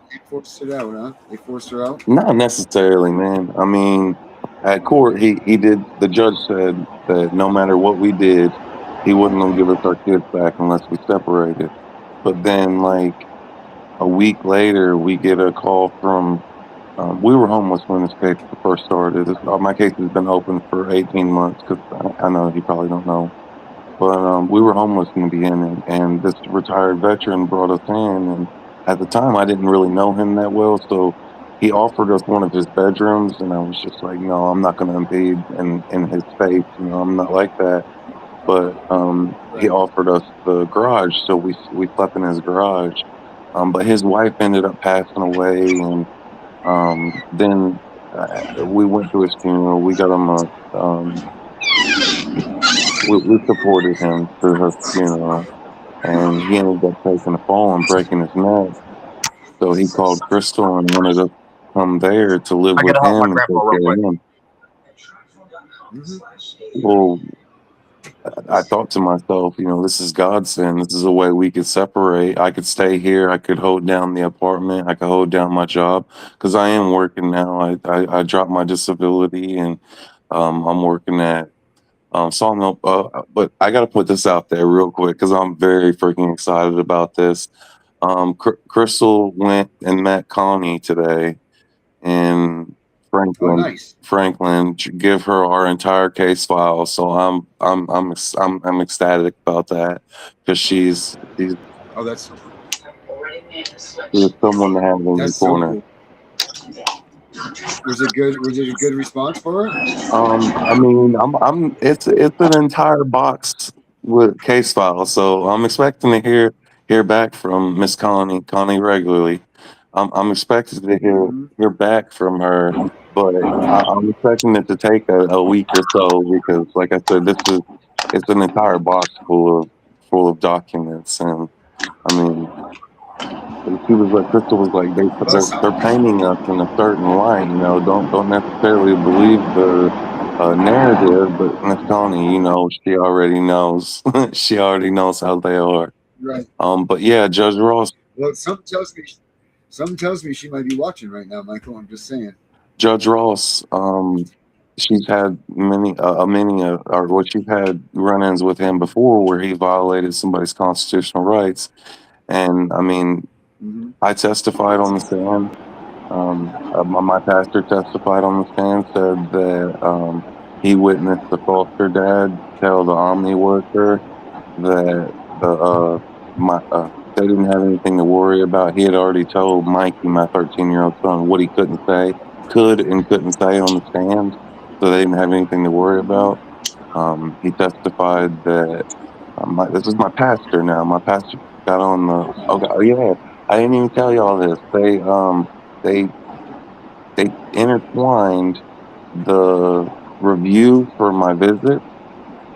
it out, huh? They forced her out? Not necessarily, man. I mean, at court, the judge said that no matter what we did, he wasn't going to give us our kids back unless we separated. But then, like, a week later, we get a call from, we were homeless when this case first started. My case has been open for 18 months because I know you probably don't know. But we were homeless in the beginning, and this retired veteran brought us in. And at the time, I didn't really know him that well, so he offered us one of his bedrooms, and I was just like, no, I'm not going to impede in his space. You know, I'm not like that. But he offered us the garage, so we slept in his garage. But his wife ended up passing away, and then we went to his funeral. We got him we supported him through her funeral, and he ended up taking a fall and breaking his neck. So he called Crystal and wanted to come there to live with him and take care of him. Well, I thought to myself, you know, this is God's sin. This is a way we could separate. I could stay here. I could hold down the apartment. I could hold down my job because I am working now. I dropped my disability, and I'm working at but I got to put this out there real quick because I'm very freaking excited about this. Crystal went and met Connie today in Franklin. Oh, nice. Franklin, give her our entire case file. So I'm ecstatic about that because she's that's someone to have in the corner. Cool. Was it a good response for her? I mean, it's an entire box with case files, so I'm expecting to hear back from Miss Connie regularly. I'm expecting to hear back from her, but I'm expecting it to take a week or so because, like I said, it's an entire box full of documents, and I mean, She was like, Crystal was like, Well, they're painting us in a certain light, you know. Don't necessarily believe the narrative, but Miss Connie, you know, she already knows. She already knows how they are. right. But yeah, Judge Ross. Well, something tells me she might be watching right now, Michael. I'm just saying. Judge Ross, she's had or what she's had run-ins with him before where he violated somebody's constitutional rights. And I mean, Mm-hmm. I testified on the stand. My pastor testified on the stand, said that he witnessed the foster dad tell the Omni worker that they didn't have anything to worry about. He had already told Mikey, my 13-year-old son, what he could and couldn't say on the stand, so they didn't have anything to worry about. He testified that this is my pastor now. My pastor got on the. Oh yeah, I didn't even tell you all this. They intertwined the review for my visit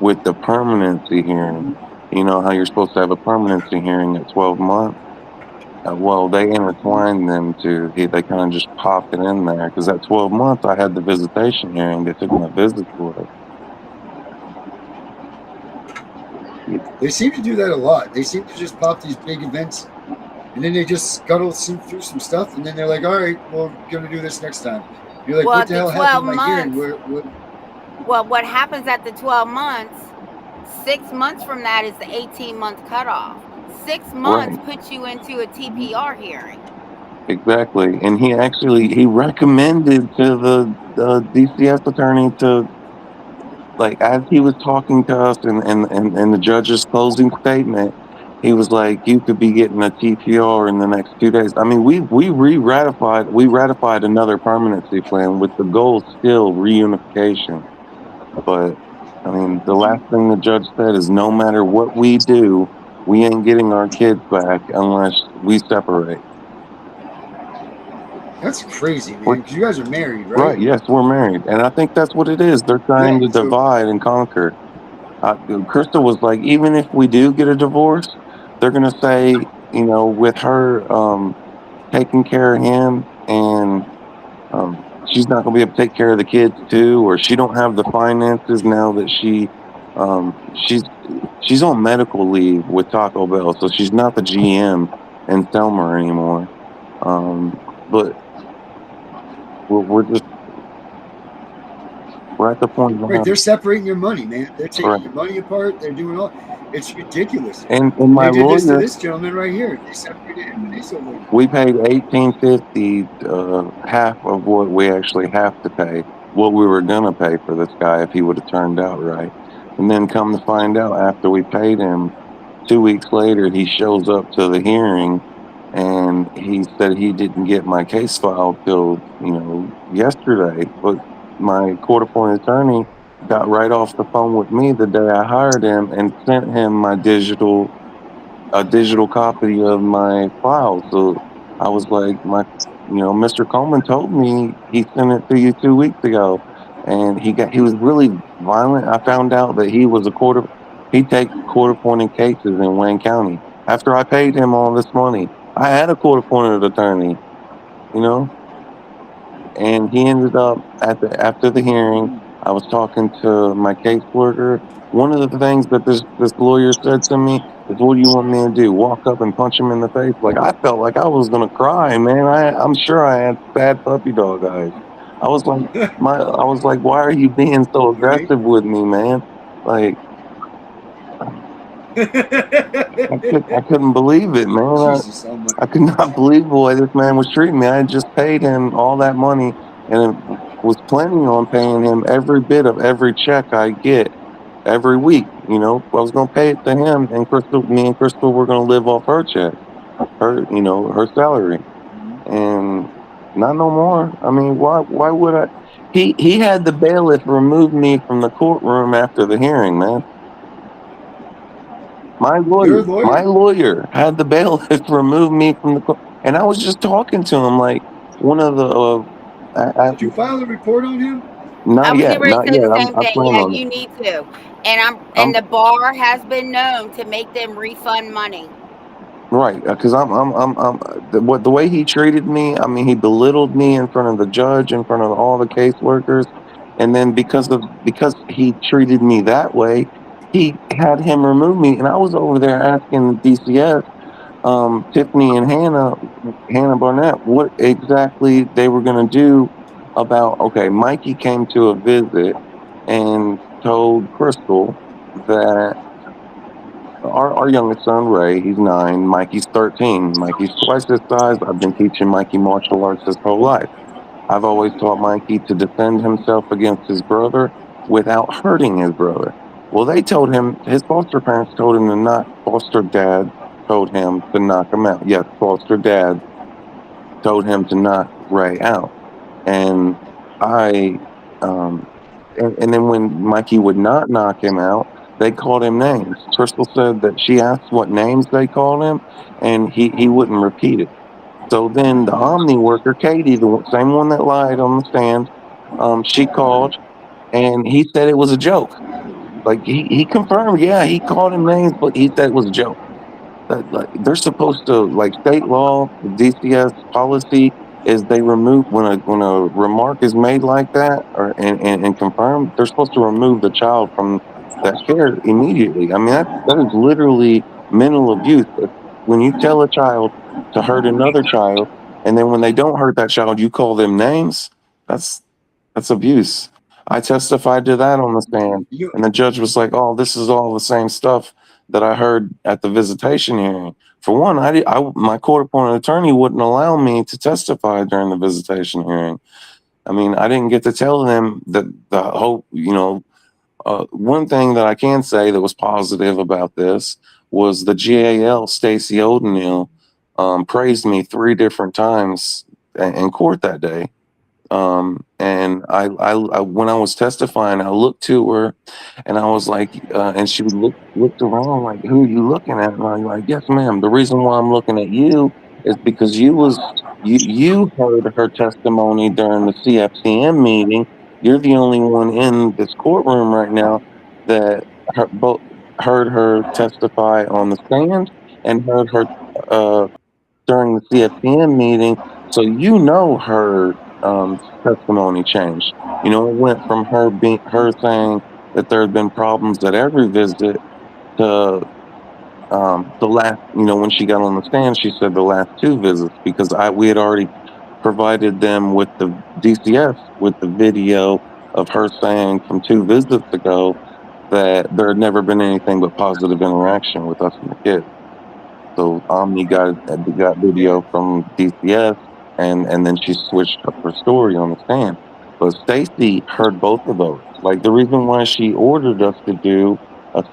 with the permanency hearing. You know how you're supposed to have a permanency hearing at 12 months? Well, they intertwined them they kind of just popped it in there because at 12 months I had the visitation hearing. They took my visit away. They seem to do that a lot. They seem to just pop these big events, and then they just scuttle through some stuff, and then they're like, "All right, we're gonna do this next time." You're like, Well, "What the hell happened in my hearing?" Well, what happens at the 12 months? 6 months from that is the 18-month cutoff. 6 months Right. puts you into a TPR hearing. Exactly. And he recommended to the DCS attorney to, like, as he was talking to us and the judge's closing statement, he was like, you could be getting a TPR in the next 2 days. I mean, we ratified another permanency plan with the goal still reunification. But I mean, the last thing the judge said is no matter what we do, we ain't getting our kids back unless we separate. That's crazy, man. Because you guys are married, right? Right. Yes, we're married, and I think that's what it is. They're trying to divide and conquer. Crystal was like, even if we do get a divorce, they're gonna say, you know, with her taking care of him, and she's not gonna be able to take care of the kids too, or she don't have the finances now that she's on medical leave with Taco Bell, so she's not the GM in Selma anymore. But we're at the point now. Right, they're separating your money, man. They're taking your money apart. They're doing all. It's ridiculous. And my they did lawyer, this to this gentleman right here. They separated him and they sold him. We paid $1,850, half of what we actually have to pay, what we were gonna pay for this guy if he would have turned out right. And then come to find out, after we paid him, 2 weeks later, he shows up to the hearing, and he said he didn't get my case file till, yesterday. But my court-appointed attorney got right off the phone with me the day I hired him and sent him a digital copy of my file. So I was like, Mr. Coleman told me he sent it to you 2 weeks ago, and he was really violent. I found out that he takes court-appointed cases in Wayne County. After I paid him all this money, I had a court-appointed attorney, and he ended up after the hearing. I was talking to my caseworker. One of the things that this lawyer said to me is, "What do you want me to do? Walk up and punch him in the face?" Like, I felt like I was gonna cry, man. I'm sure I had bad puppy dog eyes. I was like, "Why are you being so aggressive with me, man?" Like, I couldn't believe it, man. Jesus, I could not believe the way this man was treating me. I had just paid him all that money and was planning on paying him every bit of every check I get every week. I was going to pay it to him, and me and Crystal were going to live off her check, her salary, and not no more. I mean, why would I? He had the bailiff remove me from the courtroom after the hearing, man. My lawyer had the bailiff remove me from the court, and I was just talking to him like one of the. Did you file a report on him? Not yet. Not yet. The same thing. Yeah, you it. need to. And the bar has been known to make them refund money. Right, because the way he treated me. I mean, he belittled me in front of the judge, in front of all the caseworkers, and then because he treated me that way, he had him remove me. And I was over there asking DCS, Tiffany and Hannah Barnett, what exactly they were going to do about. Okay, Mikey came to a visit and told Crystal that our youngest son, Ray, he's 9. Mikey's 13. Mikey's twice his size. I've been teaching Mikey martial arts his whole life. I've always taught Mikey to defend himself against his brother without hurting his brother. Well, they told him, his foster parents told him to not, foster dad told him to knock him out. Yes, foster dad told him to knock Ray out. And and then when Mikey would not knock him out, they called him names. Crystal said that she asked what names they called him, and he wouldn't repeat it. So then the Omni worker, Katie, the same one that lied on the stand, she called, and he said it was a joke. Like he confirmed, yeah, he called him names, but he said it was a joke. Like, they're supposed to, like, state law, the DCS policy is they remove when a remark is made like that and confirmed, they're supposed to remove the child from that care immediately. I mean, that is literally mental abuse. When you tell a child to hurt another child, and then when they don't hurt that child, you call them names, that's abuse. I testified to that on the stand, and the judge was like, "Oh, this is all the same stuff that I heard at the visitation hearing." For one, my court-appointed attorney wouldn't allow me to testify during the visitation hearing. I mean, I didn't get to tell them that the whole, one thing that I can say that was positive about this was the GAL, Stacey O'Donnell, praised me 3 different times in court that day. And I when I was testifying, I looked to her and I was like, and she looked around like, "Who are you looking at?" And I'm like, "Yes, ma'am. The reason why I'm looking at you is because you heard her testimony during the CFCM meeting. You're the only one in this courtroom right now that heard her testify on the stand and heard her during the CFCM meeting. So her testimony changed. It went from her saying that there had been problems at every visit to the last, when she got on the stand, she said the last 2 visits, because we had already provided them with the DCS with the video of her saying from 2 visits ago that there had never been anything but positive interaction with us and the kids. So Omni got video from DCS, and then she switched up her story on the stand. But Stacey heard both of those. Like, the reason why she ordered us to do a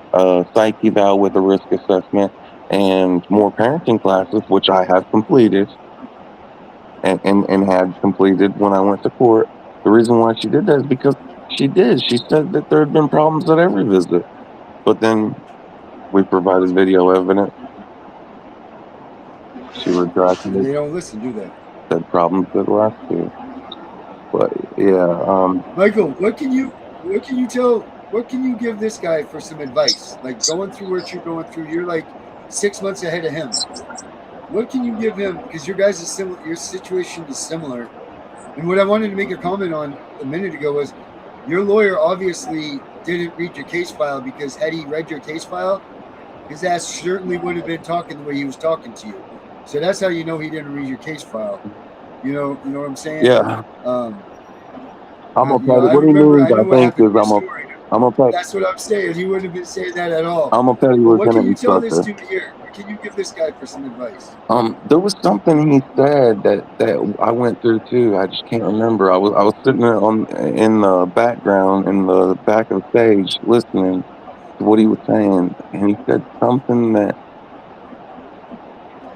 psych eval with a risk assessment and more parenting classes, which I have completed and had completed when I went to court. The reason why she did that is because she said that there had been problems at every visit. But then we provided video evidence. She retracted it. They don't listen, do they? Said problems at last year. But yeah, Michael, what can you give this guy for some advice? Like, going through what you're going through, you're like 6 months ahead of him. What can you give him? Because your situation is similar. And what I wanted to make a comment on a minute ago was, your lawyer obviously didn't read your case file, because had he read your case file, his ass certainly would have been talking the way he was talking to you. So that's how you know he didn't read your case file. You know what I'm saying? Yeah. I'm a petty. I What he remember, means, I know I what think, happened is with your story. I'm a petty. That's what I'm saying. He wouldn't have been saying that at all. I'm a petty But what can lieutenant you tell this instructor. dude here? What can you give this guy for some advice? There was something he said that I went through too. I just can't remember. I was sitting there in the background, in the back of the stage, listening to what he was saying, and he said something that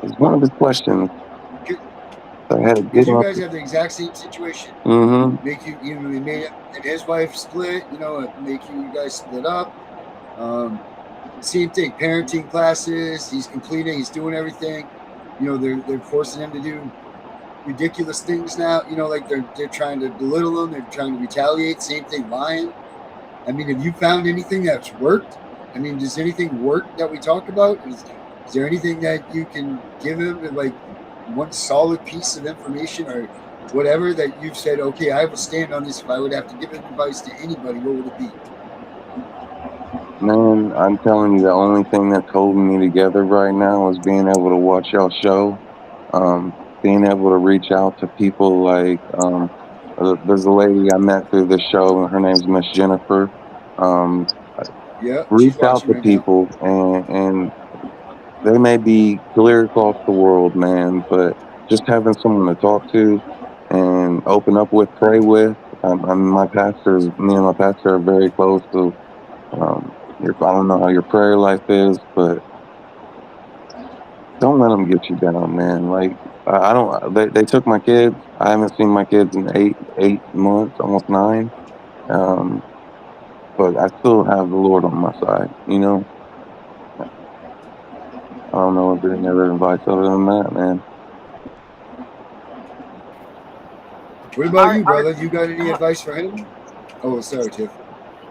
was one of his questions. I had a good Because you answer. guys have the exact same situation. Mm-hmm. Make you, he made it, and his wife split. Make you guys split up. Same thing. Parenting classes. He's completing. He's doing everything. They're forcing him to do ridiculous things now. Like they're trying to belittle him. They're trying to retaliate. Same thing. Lying. I mean, have you found anything that's worked? I mean, does anything work that we talk about? Is there anything that you can give him, like one solid piece of information or whatever that you've said, okay, I will stand on this. If I would have to give advice to anybody, what would it be? Man, I'm telling you, the only thing that's holding me together right now is being able to watch y'all show, being able to reach out to people like, there's a lady I met through the show, and her name's Miss Jennifer. Yeah, Reach she's out watching to right now. people, and they may be clear across the world, man, but just having someone to talk to and open up with, pray with. Me and my pastor are very close, so I don't know how your prayer life is, but don't let them get you down, man. Like I don't. They took my kids. I haven't seen my kids in eight months, almost 9. But I still have the Lord on my side. You know. I don't know if there's any other advice other than that, man. What about Our, you, our, brother? You got any advice for him? Oh, sorry, Tiff.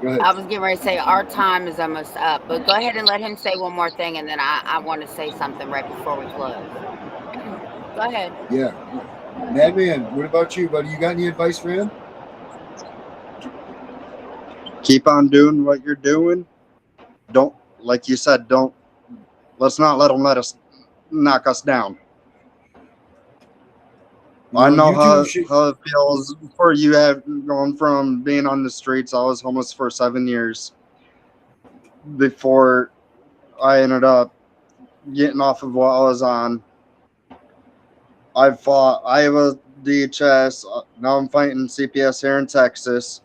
Go ahead. I was getting ready to say our time is almost up, but go ahead and let him say one more thing, and then I want to say something right before we close. Go ahead. Yeah. Madman, what about you, buddy? You got any advice for him? Keep on doing what you're doing. Don't, like you said, let's not let them knock us down. I know how it feels for you going from being on the streets. I was homeless for 7 years before I ended up getting off of what I was on. I fought Iowa DHS. Now I'm fighting CPS here in Texas.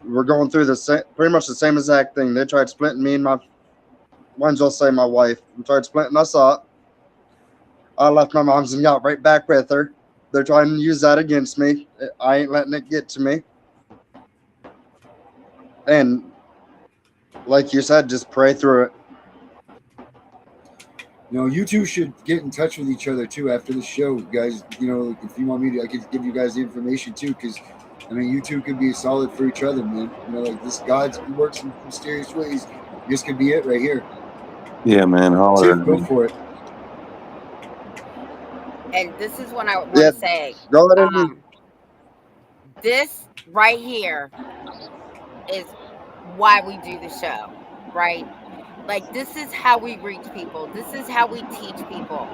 We're going through pretty much the same exact thing. They tried splitting me and my wife. They tried splitting us up. I left my mom's and got right back with her. They're trying to use that against me. I ain't letting it get to me. And like you said, just pray through it. You two should get in touch with each other too after the show, guys. If you want me to, I could give you guys the information too, because you two could be solid for each other, man. Like this, he works in mysterious ways. This could be it right here. Yeah, man. Tiff, go for it. And this is what I want to say. Go ahead. This right here is why we do the show, right? Like, this is how we reach people. This is how we teach people.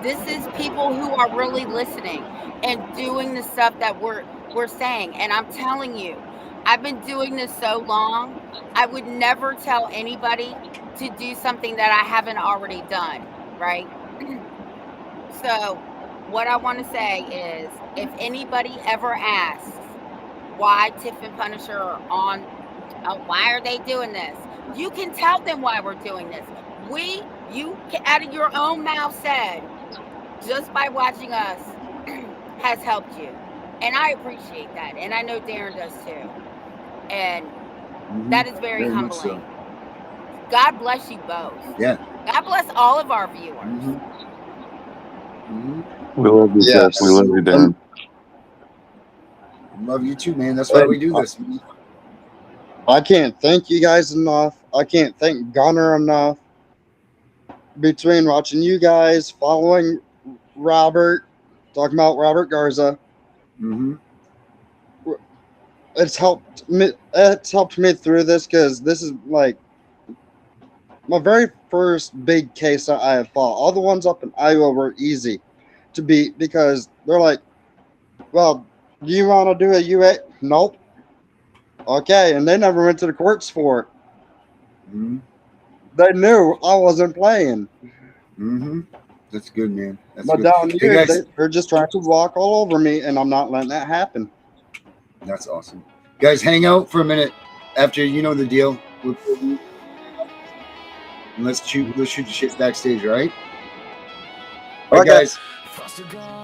This is people who are really listening and doing the stuff that we're saying. And I'm telling you, I've been doing this so long, I would never tell anybody to do something that I haven't already done, right? So what I want to say is, if anybody ever asks why Tiff and Punisher are on, why are they doing this? You can tell them why we're doing this. You out of your own mouth said, just by watching us has helped you. And I appreciate that. And I know Darren does too. And that is very humbling. So. God bless you both. Yeah. God bless all of our viewers. We love you, Jeff. We love you, Dan. Love you too, man. That's why we do this. I can't thank you guys enough. I can't thank Gunner enough. Between watching you guys, following Robert, talking about Robert Garza, it's helped me. It's helped me through this, because this is like my very first big case that I have fought. All the ones up in Iowa were easy to beat, because they're like, well, do you want to do a UA? Nope. Okay, and they never went to the courts for it. They knew I wasn't playing. That's good, man. That's but good. down here, they're just trying to walk all over me, and I'm not letting that happen. That's awesome. Guys, hang out for a minute after, the deal. Let's shoot the shit backstage, all right? All right, guys.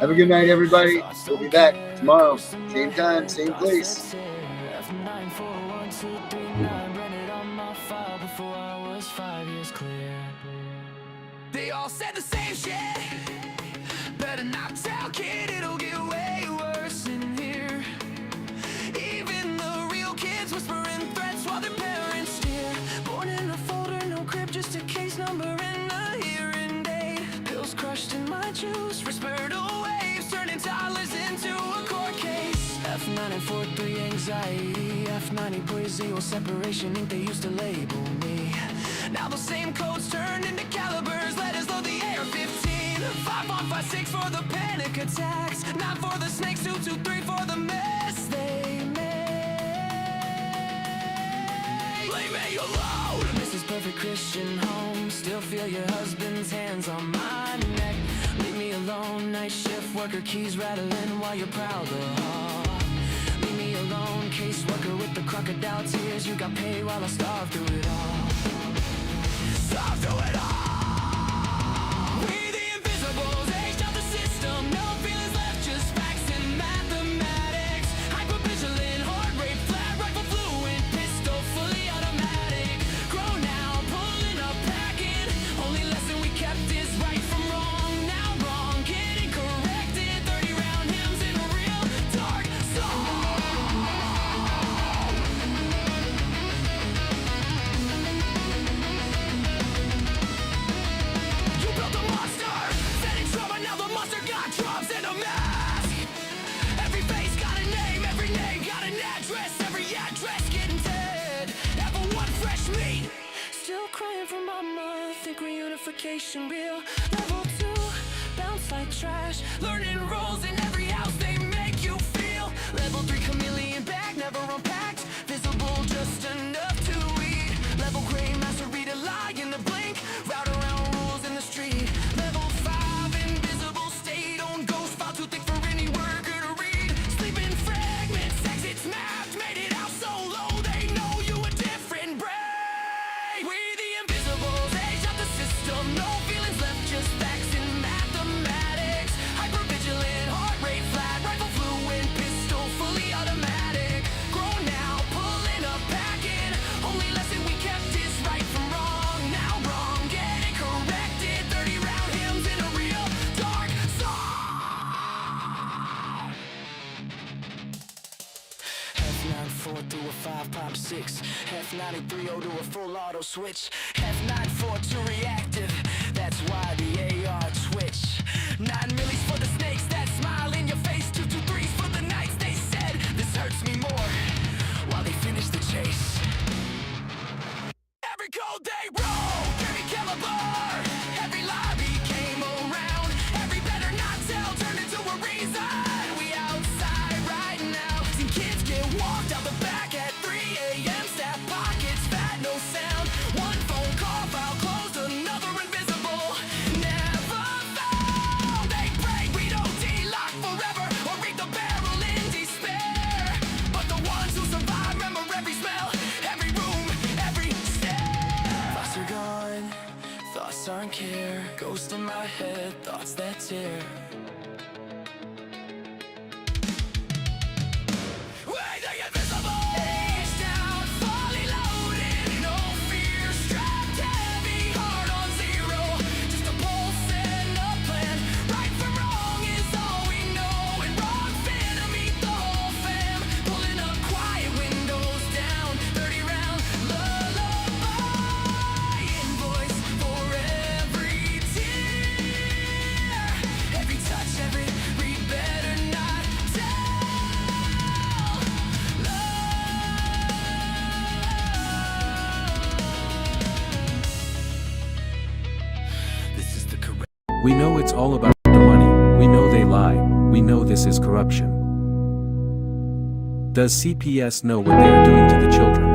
Have a good night, everybody. We'll be back tomorrow. Same time, same place. They all said the same shit. Better not tell, kid, it'll get way worse in here. Even the real kids whispering threats while their parents steer. Born in a folder, no crib, just a case number in the hearing. anxiety, F90 poison or separation ink, they used to label me. Now those same codes turned into calibers, letters load the AR-15. 5156 for the panic attacks, 9 for the snakes, 223 for the mess they made. Leave me alone. This is perfect Christian home, still feel your husband's hands on my neck. Leave me alone, night shift worker, keys rattling while you're proud of her. Leave me alone, caseworker with the crocodile tears, you got paid while I starved through it all. Starved through it all. We the invisibles, aged out the system, no feelings left, just facts and mathematics. Hypervigilant, heart rate flat, rifle fluent, pistol fully automatic. Grown now, pulling up, packing. Only lesson we kept is right from wrong. Now wrong, getting corrected. 30-round hymns in a real dark song. You built a monster, set in trauma, now the monster got drums and a mask. Every face got a name, every name got an address, every address getting dead. Ever one fresh meat, still crying for mama, think reunification real. Level 2, bounce like trash, learning roles in every house they make you feel. Level 3, chameleon bag, never unpacked, visible just enough to eat. Level gray master, read a lie in the blink, route around rules in the street. Level 5, invisible state, own ghost file too thick for any worker to read. Sleeping fragments, exits mapped, made it out so low they know you a different breed. We the invisibles, age out the system, no feelings left, just facts and mathematics. Hypervigilant, heart rate flat, rifle fluent, pistol fully automatic. Grown now, pulling up, packing. Only lesson we kept is right from wrong. Now wrong, getting corrected. 30-round hymns in a real dark song. F94 through a 5 pop 6, F93 to a full auto switch, F94 to reactive, that's why the AR twitch. 9 millis for the snakes that smile in your face, 223s for the nights they said this hurts me more, while they finish the chase. Every code they wrote, every caliber, every lie became a round. Every better not tell turned into a reason. We outside right now. Seen kids get walked out the back at 3 a.m. Staff pockets fat, no sound. One phone call, file closed, another invisible. Never found. They pray we don't de-lock forever or read the barrel in despair. But the ones who survive remember every smell, every room, every stare. Thoughts are gone, thoughts aren't care. Ghost in my head, thoughts that tear. We're the invisible. Aged out, fully loaded, no fear, strapped heavy, heart on zero. Just a pulse and a plan. Right from wrong is all we know, and wrong finna meet the whole fam. Pulling up quiet, windows down, 30-round lullaby. Invoice for every tear, every touch, every read better not tell. This is the correct. We know it's all about the money, we know they lie, we know this is corruption. Does CPS know what they are doing to the children?